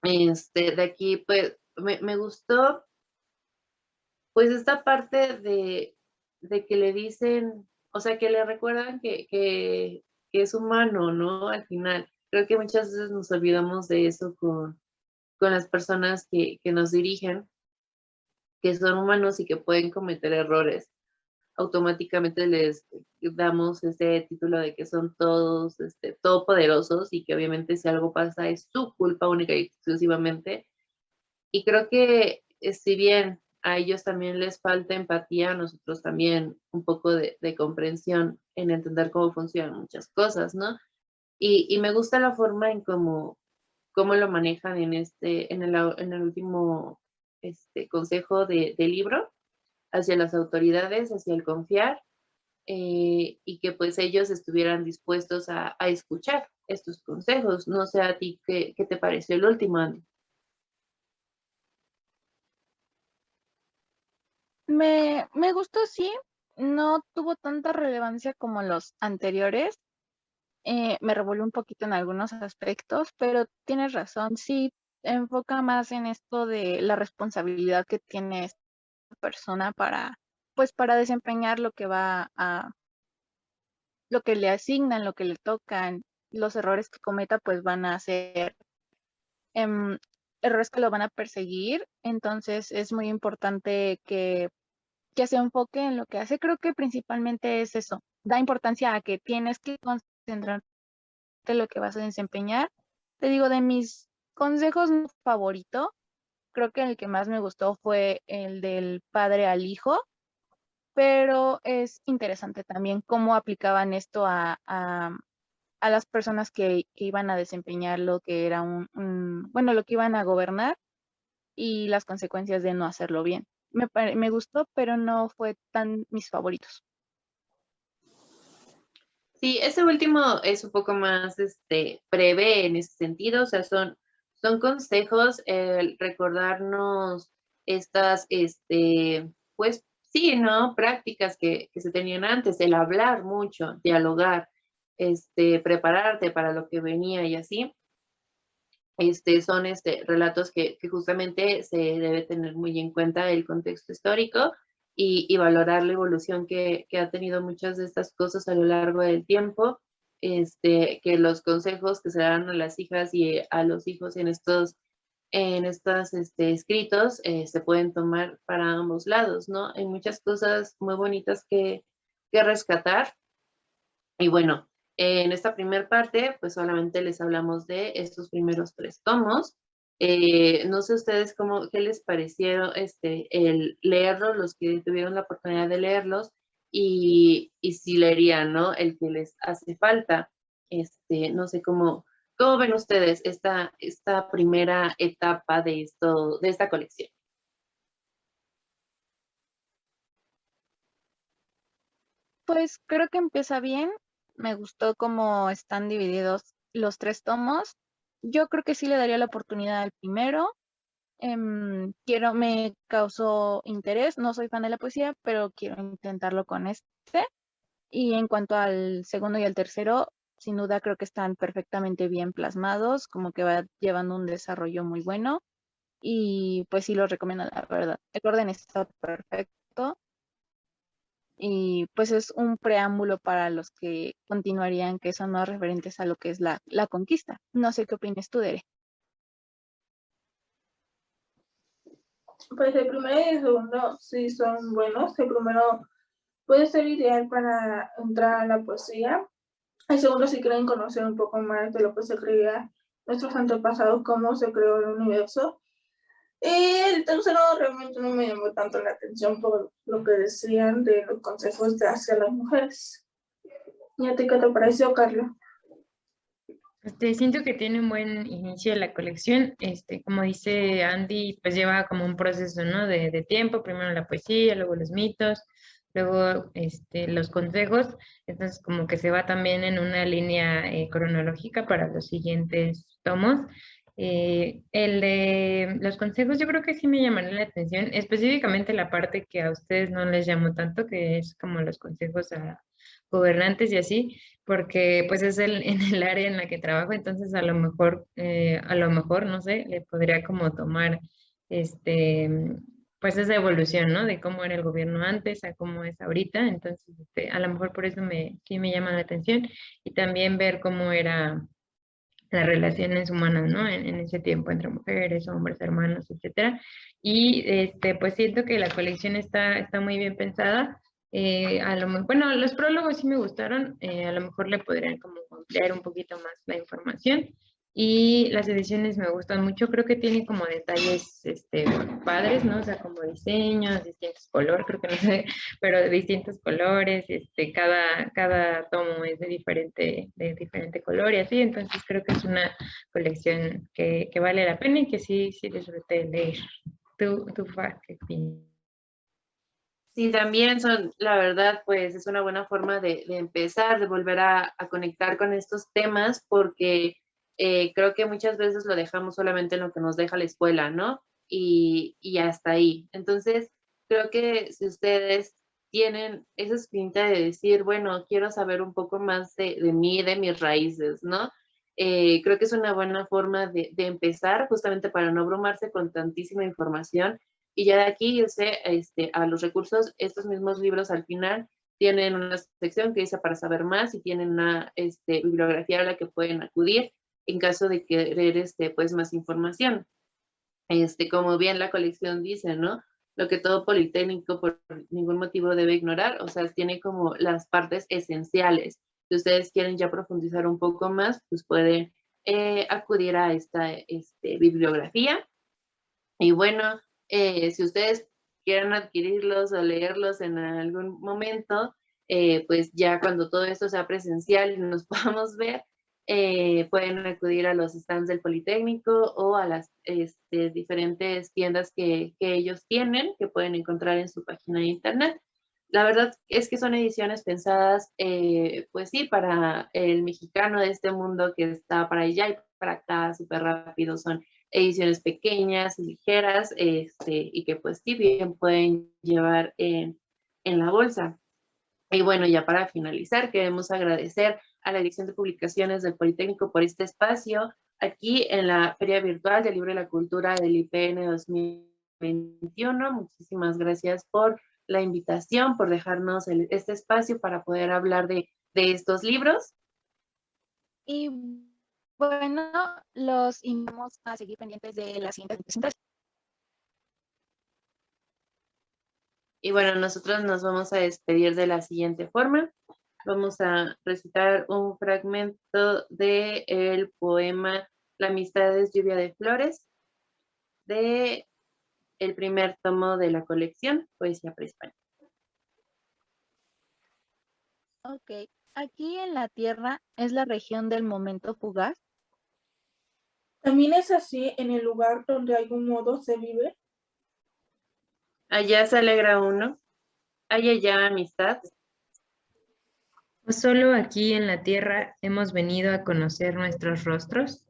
De aquí, pues, me gustó, pues, esta parte de que le dicen, o sea, que le recuerdan que es humano, ¿no? Al final, creo que muchas veces nos olvidamos de eso con las personas que nos dirigen, que son humanos y que pueden cometer errores. Automáticamente les damos ese título de que son todos todopoderosos, y que obviamente si algo pasa es su culpa única y exclusivamente. Y creo que si bien a ellos también les falta empatía, a nosotros también un poco de comprensión en entender cómo funcionan muchas cosas, ¿no? Y me gusta la forma en cómo lo manejan en el último consejo del libro, hacia las autoridades, hacia el confiar, y que pues ellos estuvieran dispuestos a escuchar estos consejos. No sé a ti qué te pareció el último, Andy. Me gustó, sí, no tuvo tanta relevancia como los anteriores. Me revolvió un poquito en algunos aspectos, pero tienes razón, sí, enfoca más en esto de la responsabilidad que tiene esta persona para, pues, para desempeñar lo que va a, lo que le asignan, lo que le tocan, los errores que cometa, pues van a ser em, errores que lo van a perseguir. Entonces es muy importante que se enfoque en lo que hace. Creo que principalmente es eso. Da importancia a que tienes que concentrarte en lo que vas a desempeñar. Te digo, de mis consejos no favorito, creo que el que más me gustó fue el del padre al hijo, pero es interesante también cómo aplicaban esto a las personas que iban a desempeñar lo que era bueno, lo que iban a gobernar y las consecuencias de no hacerlo bien. Me gustó, pero no fue tan mis favoritos. Sí, ese último es un poco más breve en ese sentido, o sea, son consejos, el recordarnos estas, pues sí, ¿no? Prácticas que se tenían antes, el hablar mucho, dialogar, prepararte para lo que venía y así. Son relatos que justamente se debe tener muy en cuenta el contexto histórico y valorar la evolución que ha tenido muchas de estas cosas a lo largo del tiempo, que los consejos que se dan a las hijas y a los hijos en estos escritos se pueden tomar para ambos lados, ¿no? Hay muchas cosas muy bonitas que rescatar y bueno, en esta primera parte, pues solamente les hablamos de estos primeros 3 tomos. No sé ustedes qué les parecieron el leerlos, los que tuvieron la oportunidad de leerlos, y si leerían, ¿no? El que les hace falta. No sé cómo ven ustedes esta primera etapa de esta colección. Pues creo que empieza bien. Me gustó cómo están divididos los 3 tomos. Yo creo que sí le daría la oportunidad al primero. Me causó interés. No soy fan de la poesía, pero quiero intentarlo con este. Y en cuanto al segundo y al tercero, sin duda creo que están perfectamente bien plasmados, como que va llevando un desarrollo muy bueno. Y pues sí los recomiendo, la verdad. El orden está perfecto y pues es un preámbulo para los que continuarían, que son más referentes a lo que es la conquista. No sé qué opinas tú, Dere. Pues el primero y el segundo sí son buenos. El primero puede ser ideal para entrar a la poesía. El segundo, si quieren conocer un poco más de lo que se creía nuestros antepasados, cómo se creó el universo. El tercero realmente no me llamó tanto la atención por lo que decían de los consejos hacia las mujeres. ¿Y a ti qué te pareció, Carla? Siento que tiene un buen inicio de la colección. Como dice Andy, pues lleva como un proceso, ¿no? De tiempo, primero la poesía, luego los mitos, luego los consejos. Entonces, como que se va también en una línea cronológica para los siguientes tomos. El de los consejos, yo creo que sí me llamaría la atención, específicamente la parte que a ustedes no les llamó tanto, que es como los consejos a gobernantes y así porque pues es en el área en la que trabajo, entonces a lo mejor, no sé, le podría como tomar este, pues esa evolución, ¿no? De cómo era el gobierno antes a cómo es ahorita, entonces a lo mejor por eso sí me llama la atención y también ver cómo era las relaciones humanas, ¿no? En ese tiempo entre mujeres, hombres, hermanos, etcétera. Y pues siento que la colección está muy bien pensada. Bueno, los prólogos sí me gustaron, a lo mejor le podrían como ampliar un poquito más la información. Y las ediciones me gustan mucho, creo que tiene como detalles padres, ¿no? O sea, como diseños, distintos colores, creo que no sé, pero de distintos colores, cada tomo es de diferente color y así, entonces creo que es una colección que vale la pena y que sí disfruté de leer. ¿Tú, Fa, qué opinas? Sí, también la verdad, pues es una buena forma de empezar, de volver a conectar con estos temas, porque creo que muchas veces lo dejamos solamente en lo que nos deja la escuela, ¿no? Y hasta ahí. Entonces, creo que si ustedes tienen esa espinita de decir, bueno, quiero saber un poco más de mí, de mis raíces, ¿no? Creo que es una buena forma de empezar, justamente para no abrumarse con tantísima información. Y ya de aquí irse a los recursos. Estos mismos libros al final tienen una sección que dice para saber más y tienen una bibliografía a la que pueden acudir en caso de querer pues más información. Como bien la colección dice, ¿no? Lo que todo politécnico por ningún motivo debe ignorar, o sea, tiene como las partes esenciales. Si ustedes quieren ya profundizar un poco más, pues pueden acudir a esta bibliografía. Y bueno, si ustedes quieren adquirirlos o leerlos en algún momento, pues ya cuando todo esto sea presencial y nos podamos ver, pueden acudir a los stands del Politécnico o a las diferentes tiendas que ellos tienen, que pueden encontrar en su página de internet. La verdad es que son ediciones pensadas, pues sí, para el mexicano de este mundo que está para allá y para acá súper rápido. Son ediciones pequeñas, ligeras, y que pues sí bien pueden llevar en la bolsa. Y bueno, ya para finalizar, queremos agradecer a la Dirección de Publicaciones del Politécnico por este espacio aquí en la Feria Virtual del Libro y la Cultura del IPN 2021. Muchísimas gracias por la invitación, por dejarnos este espacio para poder hablar de estos libros. Y bueno, los invitamos a seguir pendientes de las siguientes presentaciones. Y bueno, nosotros nos vamos a despedir de la siguiente forma. Vamos a recitar un fragmento del poema La amistad es lluvia de flores, de el primer tomo de la colección Poesía Prehispánica. Ok, aquí en la Tierra es la región del momento fugaz. También es así en el lugar donde de algún modo se vive. Allá se alegra uno, hay allá amistad. ¿O solo aquí en la tierra hemos venido a conocer nuestros rostros?